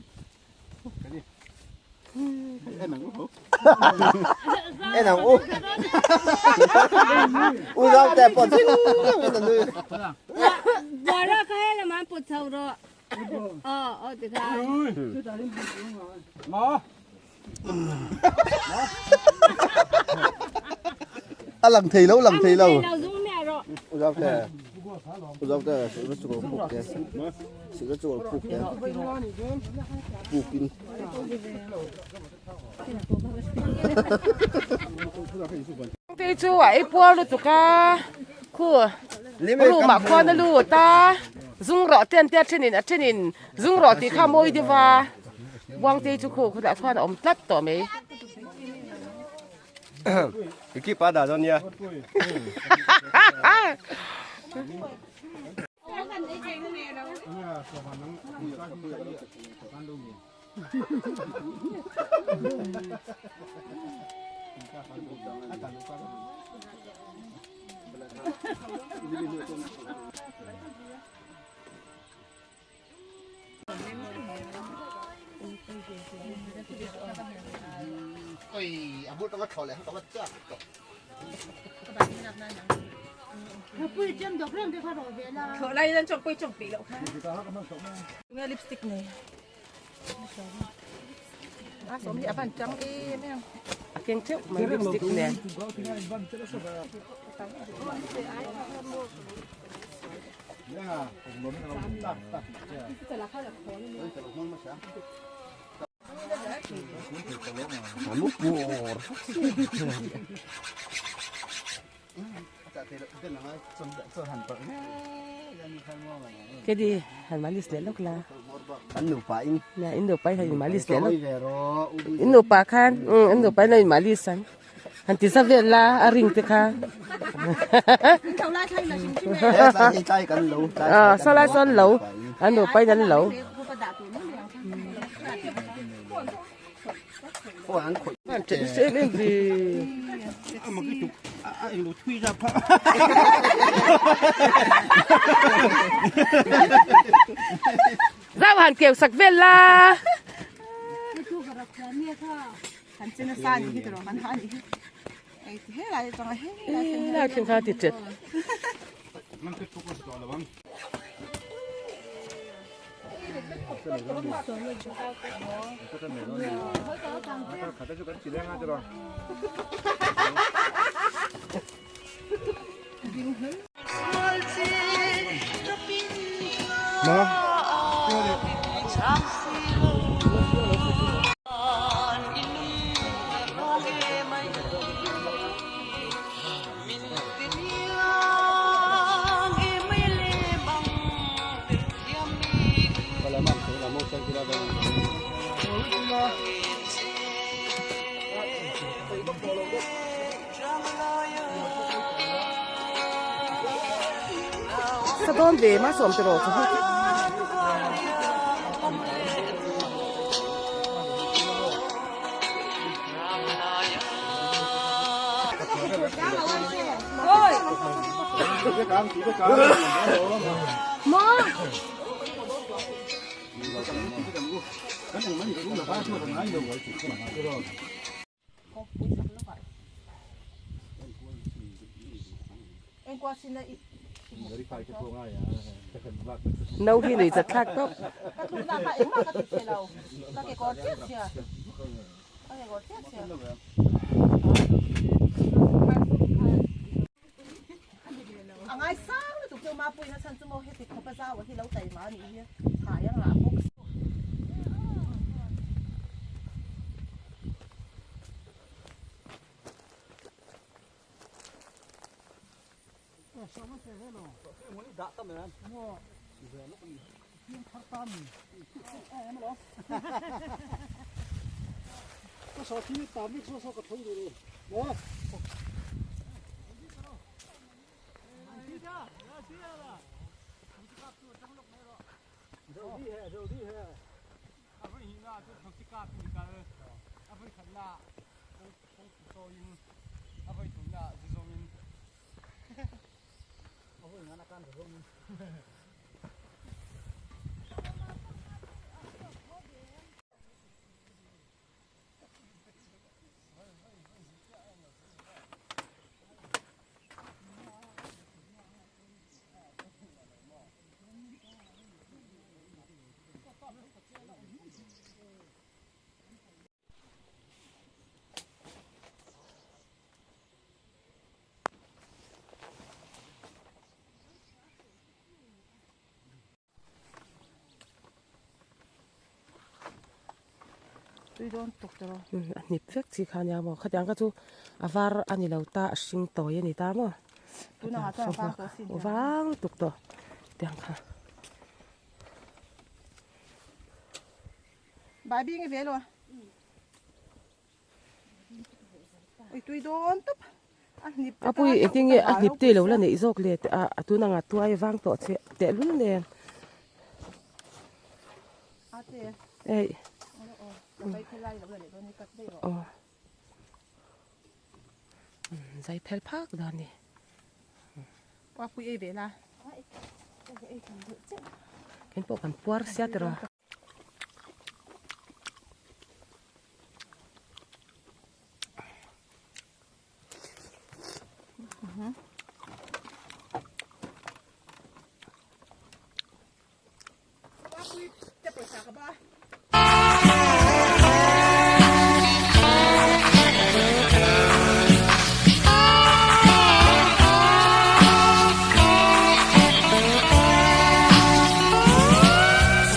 Em nào u. U rau đẹp bọt chứ. บ่อเราค่าให้ละมันปวดเท้ารอ từ khai Mò. Lần thì lâu nào dung mẹ rồi Uzap teh sự cukup puk ya sự cukup puk ya pukin tê chú ấy bùa lutuk à khu lu mà khoan nó lu ta dung rõ tiền tiền trên nín dung rõ thì khăm môi đi va buông tê chú khu đã khoan ôm tắt tổ mấy cái pada rồi nha ôi abut nó thò lại nó có chắc Pui châm độc lên cái pha rồi về là. Thở đây lên trong quay trong bị lậu khác. Nghe lipstick này. À sống thì bạn trắng đi mấy không? Kiêng trước mà lipstick nè cái đi hành malis lên lúc là anh nụ phải nè in được bay hành malis lên lúc về rồi in được pa khan in được bay này malis san hành tí sa việt là aring te khan Thầu lai thay là chính chứ mẹ. trái trái cần lẩu sao lại son lẩu anh được bay đánh lẩu có ăn khỏe bạn chạy xe lên gì Mà cái chục anh lũ thui ra phá. giao hàn kiểu sặc việt là Hắn xin nó xa như thế rồi, hắn hả như thế. Thế là trong hết là khiêm kha tiệt chết Nó cái chục đó là bằng. sa don về má sổm rồi em qua xin lại nấu khi này giật khác tốt các thứ là phải mà các thứ xe đầu các cái con chết chưa các cái con chết chưa ngay sáng tụi tôi mà bùi nó sang chúng tôi hết thì không có sao thì lâu tay mà nhỉ thải nó là bốc Có số thì tạm biết số có thôi rồi. Đó. tôi đón tục rồi anh nịp phết chỉ khá nhà mà khát cái chú avar anh lâu ta sinh tỏi anh ta mà tôi nào cho vang tôi xin vang tục to tiếng khá bài biên cái vé luôn ôi tôi đón tục à bui em tiếng anh nịp tê lâu là nãy dọc liệt tôi nàng tôi ai vang to tệ luôn nè ấy dây phèn phác đó nè qua pui về là cái bộ cần puar xét rồi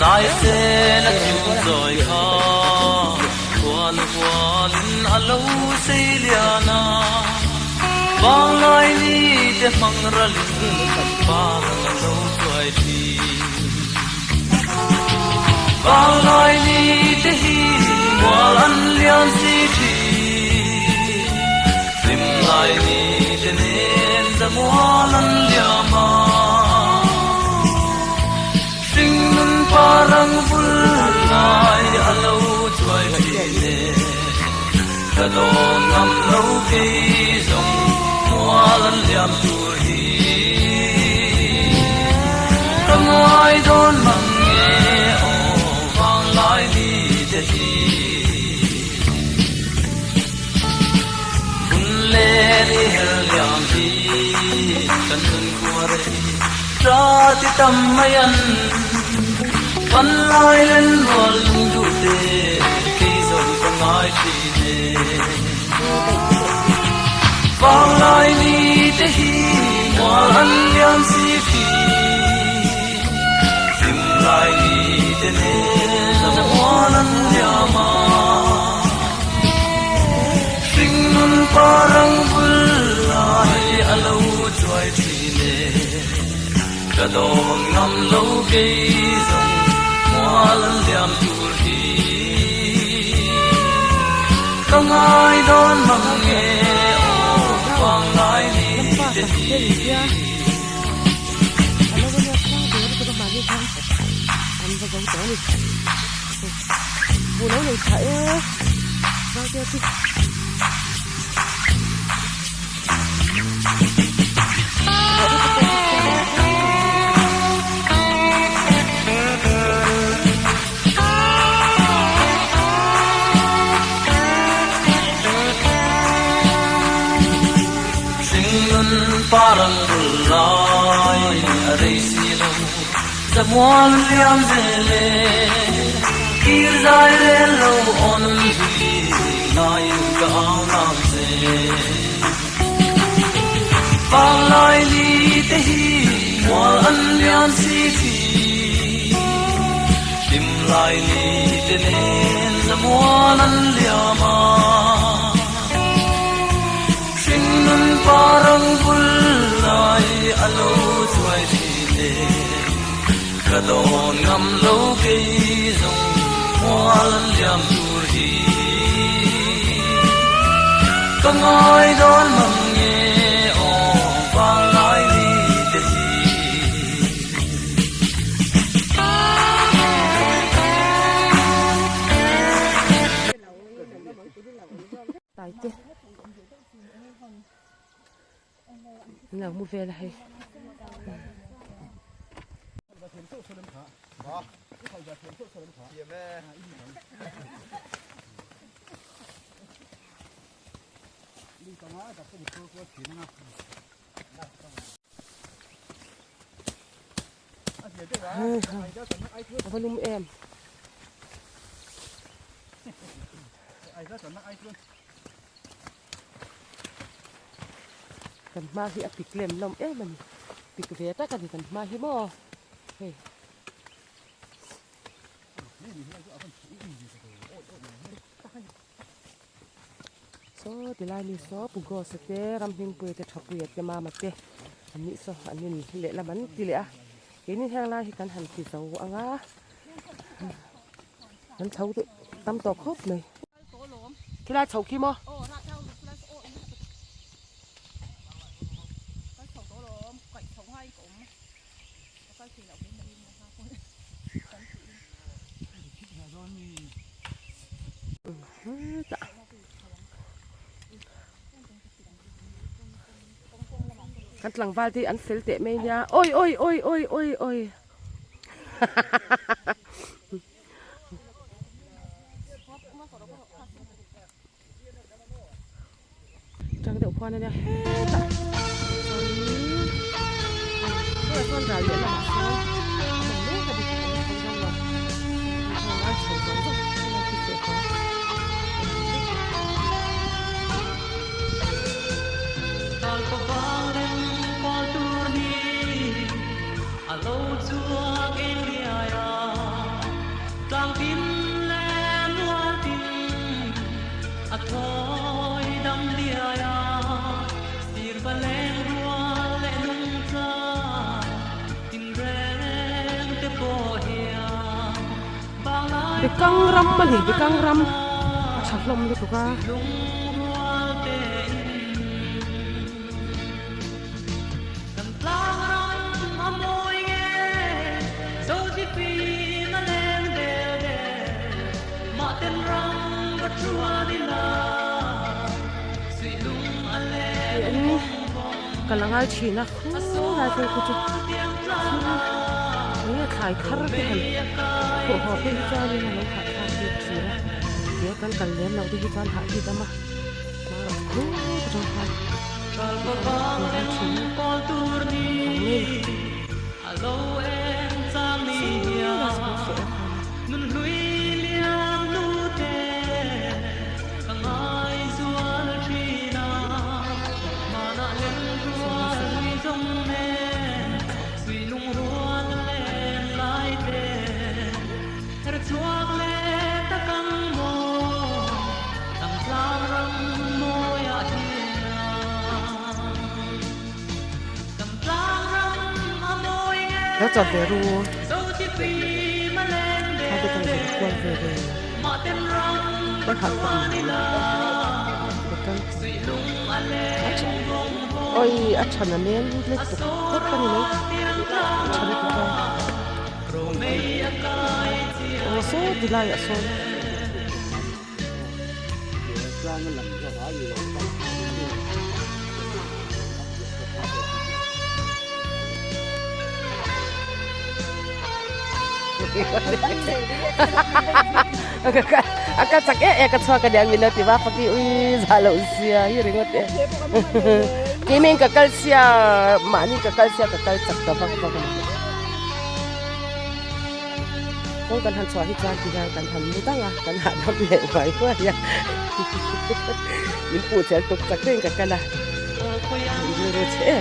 sai xe là chịu rồi khó quan quan alo xây liana vang lai ni te mang ra linh vang alo tuổi đi vang lai ni te hi qua ăn lian si chi lim lai ni te nên Zamuang lan liama parang bulai alo chuai ne kadon ngam lo ke zong mualan liam tu hi kamai don mang nge o vang lai ni te hi kun le ni hel liam hi kan nun kuare ra ti tam mayan văn lai lên luồn đủ tê khi rồi con nói chi nè vang lai ni te hi hoa ăn lian si phi tìm lai ni te nè là hoa ăn liama sinh nun parang bulai alo chuai chi nè cả đòn ngắm lâu cây rồng lan liam tur hi không ai đón mong nghe ô vang lai ni te hi vụ nấu này thấy bao nhiêu chứ parang bulai adai silong Zamuang liam zele kir zai le lo on hi nai ka nam se vang lai li te hi wal an liam si thi dim lai li te nen Zamuang an liama nun parang bulai alo chuai ne kadon ngam lo ke zong mualan liam tur hi kangai don mang nge o vang lai ni te hi tại chứ nào mua về là hay có lum em cần ma hi apik lem lom em man pik ve ta kan ma hi mo hey so ti lai ni so pu go se te ram hing pu te thapu ya te ma ma te an ni so an ni le la man ti le a ke ni hang la hi kan han ti zo anga an thau te tam to khop nei ki la chau ki mo kan tlang val ti an fel te me nya oi chẳng được khoan này nè hết ạ cái con gà điện là sao mình biết là bị không đâu rồi không ai sổ giống rồi không ai sẽ có bị căng râm mà bị căng râm chặt lông đi tụi ca cái là ngay chỉ na không là cái cáiนี่ขายคาราเต้หัวหอบที่ที่จ้านี่มันขายคาราเต้เสียเดี๋ยวกันเลี้ยงเราที่จ้าหาที่จะมาเราคู่จังหวะเราชิมนี่แล้วจอดเดี๋ยวรู้เขาไปกันเลยกวนเลยได้ขับไปโอ้ยอัดฉันนั่นเองเล็กตุ๊กตุ๊กกันเลยฉันตุ๊กโอ้โซดีไลอะโซakan sakit ya ketua kadang bila tiba pagi zalau sia hiringot ya kiming kekal sia mani kekal sia kekal sak tabak tabak kau kan han suahi kan tiga kan han muda ya kan han le wai ko ya min pu chen tuk sak ding kekal lah ni che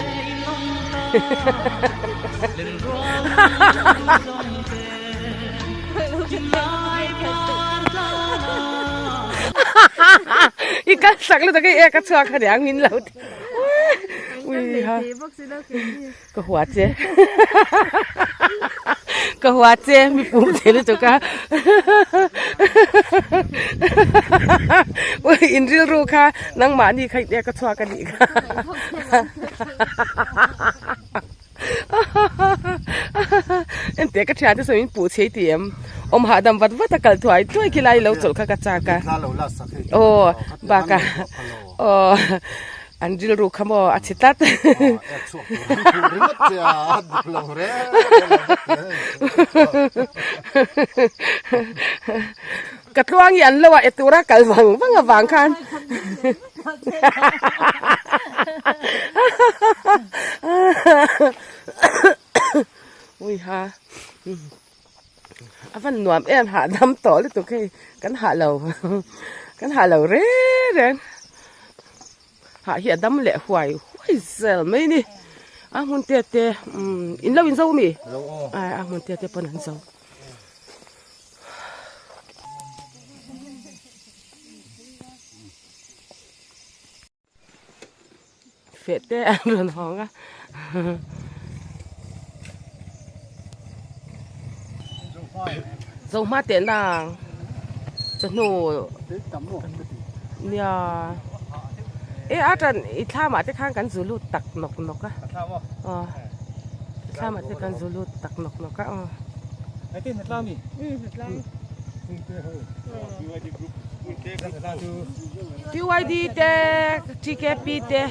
ikan sak lu taki ek chua khadang min lo ui ha ko hua che mi pu che lu to ka ui in ril ru kha nang ma ni khai ek chua ka ni ka en te ka thia te so min pu che tiam om ha dam wat wat kal thoi toi ki lai lo chol kha ka cha ka o ba ka o an dil ru khamo achitat ka tluang yan lo wa etura kal wang wang khan ui ha van nuam em hạ đâm tổ lên tụi cái cắn hạ lầu rế rén hạ hiện đâm lẹ hoài giờ mấy đi muốn tiệt tiệt in lâu in dâu mì muốn tiệt tiệt phần ăn dâu เฟดแต่เรือนหองอ่ะส่งมาเตียนด่างจะหนูเนี่ยอาจารย์อีท่ามาจะข้างกันซูลูตักนกอ่ะอ๋อท่ามาจะกันซูลูตักนกอ่ะอ๋อไอ้ที่มันเล่านี่พี่วัยดีแต่จีแกปีแต่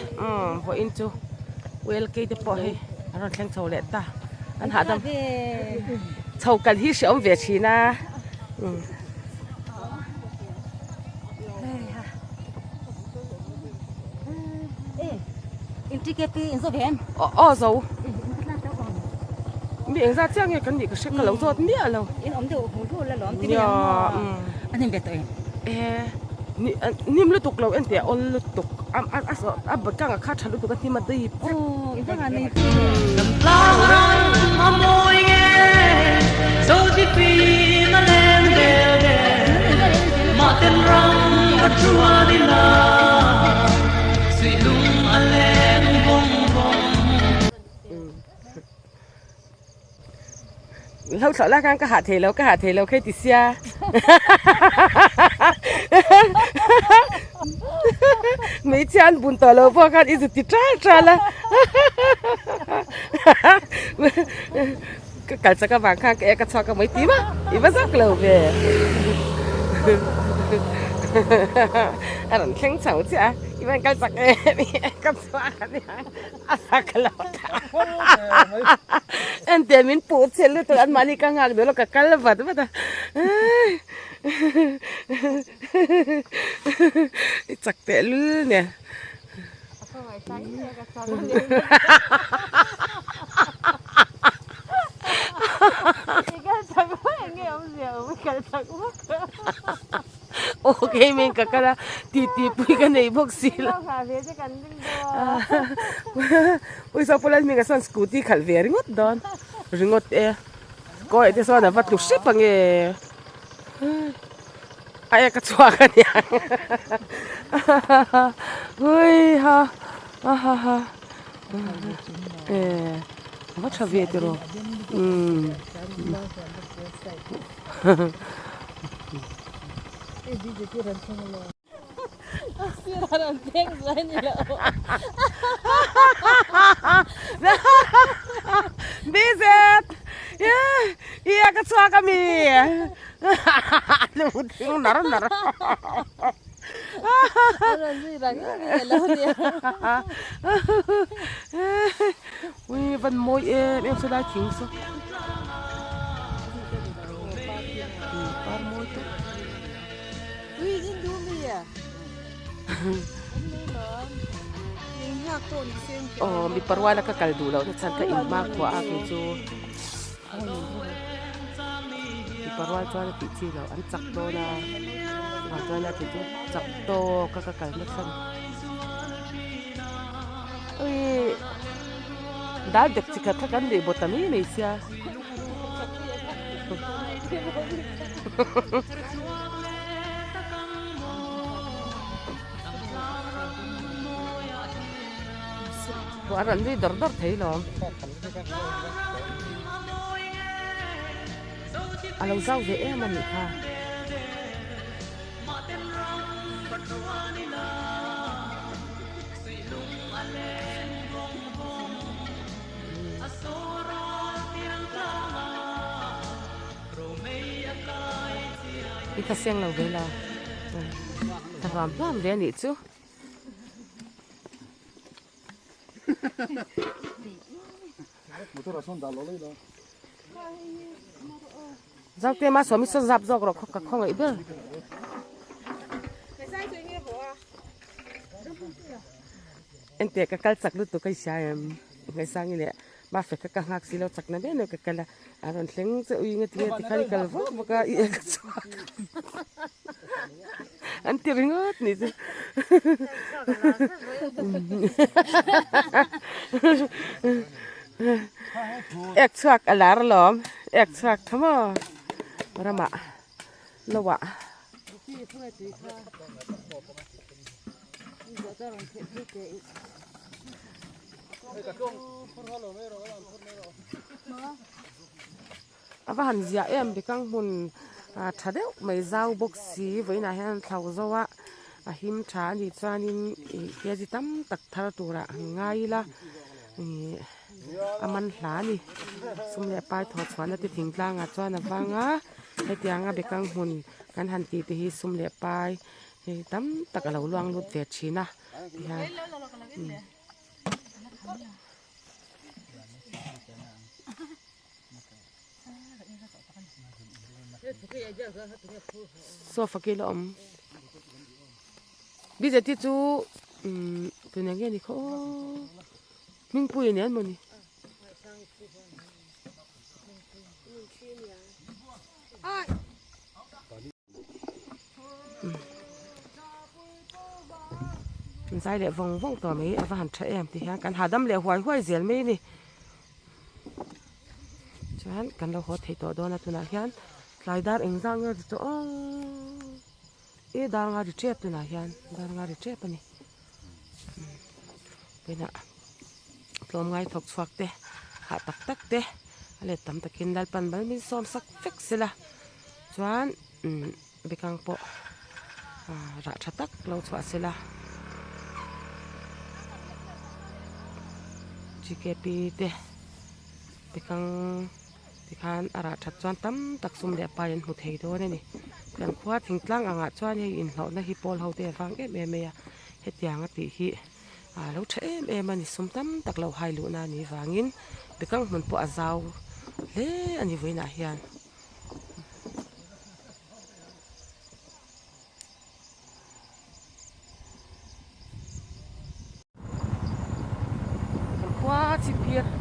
พออินจูเวลเกย์พอให้เราแข่งโชว์เล็ดตาอันหาดำโชว์กันที่เสียงเวียชีนะอินทิเกปีอินโซเพนอ๋อโซ่มีเองซะเจ้าเนี่ยกันนี่ก็เช็คกันแล้วโซ่เนี่ยเราอินอมเดียวหูทูแล้วหลอมที่นี่อันนี้เบ็ดตัวเองนี่มันลุกเราเอ็นเดียอลุกอับกังข้าฉันลุกที่มาดีโอ้อินทางนี้ลางรังอโมยเงโซจิปีมาเลนเดเดมาเต็นรังกัจจุอาดิลาสุยลุงอเลนบงเราสอนละกันก็หาเทแล้วแค่ติเสียไม่เชื่อบุญต่อเราพวกกันอิสุติจ้าละก็การสักบางครั้งก็กระชากก็ไม่ตีมั้ยอีบ้าสักเราเว้ยอะไรแข็งเฉาจ้ะอีบ้านการสักนี่กระชากนี่สักเราอันเดียมินปูเชลล์ตัวอันมานี่ก็งานเดี๋ยวเราก็กันละบัดมาตาจักเตะลื้อเนี่ยโอเคมินก็กระตีปุยกันในพวกสิลปุยสาวพลันมินก็สั่งสกูตี้ขัดเวริงดดอนริงดก็ไอ้ที่สอนวัดลุกชิปังไอ้กระชัวกันยังเฮ้ยฮะวัดชาเวติโรBizet, iya ketua kami. Lu nar. Wih, ban môi em sẽ đai kính số. Ban môi tu. Wih, ini dulu ya. Oh, mi parwala ka kaldula o san ka imag ko aki jo. Mi parwal jo na pichi lo an sakto na. Wa jo na pichi sakto ka kalmat san. Oi. Dal dek chika ta kan de botami nei sia. Anh đi đỡ thấy lắm. Lâu sau dễ mà nghỉ tha. Đi ta xem lâu về là. Ta làm để nghỉ chứ. Giao tiền mà số mi số dập rồi không ấy bơ. Em tiệt cái cal sạc lút tụi cái xài em ngày sang như này mà phải cái hàng xí lâu sạc này nó cái cal là anh xem sẽ uy nghe tiếng thì khai cal vô mà cái cái xóa anh tiệt ngót nè chứ extract alar lom extract thama rama lowa à và hẳn dạ em bị căng hồn thà đấy mấy dao bốc xí với này hắn thầu dâu á him trà thì cho nên cái gì tắm tắc thà tu ra ngay là aman lá ni sum le pai thọ chọn thì thỉnh lang cho nó vang hay tiếng bị căng hồnกันหันตีที่ซุ่มเลียปลายตั้มตะกะเหลาลวงลุดเวียดชีนะโซฟากิลอมบิดที่จูตัวนี้นี่เขามิ่งปุยเนี่ยมันนี่ใส่เหลววงตัวนี้อาหารเชมที่ฮะกันหาดำเหลวหวยเสียไม่นี่ฉะนั้นกันเราขอเทตัวโดนตัวนั้นยันหลายดาร์เองจังเลยตัวดาร์งาดิเจ็บตัวนั้นยันดาร์งาดิเจ็บปะนี่เป็นอะลมไงถกสวักเตะหาตักเตะอะไรตั้มตะกินดัลปันบันมีซ้อมสักฟิกสิละฉะนั้นเบกังโปราชตักเราสวัสดิละจีเกปีเตะไปกังที่ขานอาราชัดจวนตั้มตักซุ่มเดียปายันหุดเหยตัวนี่กันคว้าทิ้งตั้งอ่างจวนให้อินเขาในฮิปโปลเขาเตะฟังเมียเฮ็ดอย่างติฮิแล้วเชมันนี่ซุ่มตั้มตักเราไฮลุนานี่ฟังอินไปกังมันปวดเจ้าเล่อันนี้ไว้หน้าเฮียนคว้าชิเพีย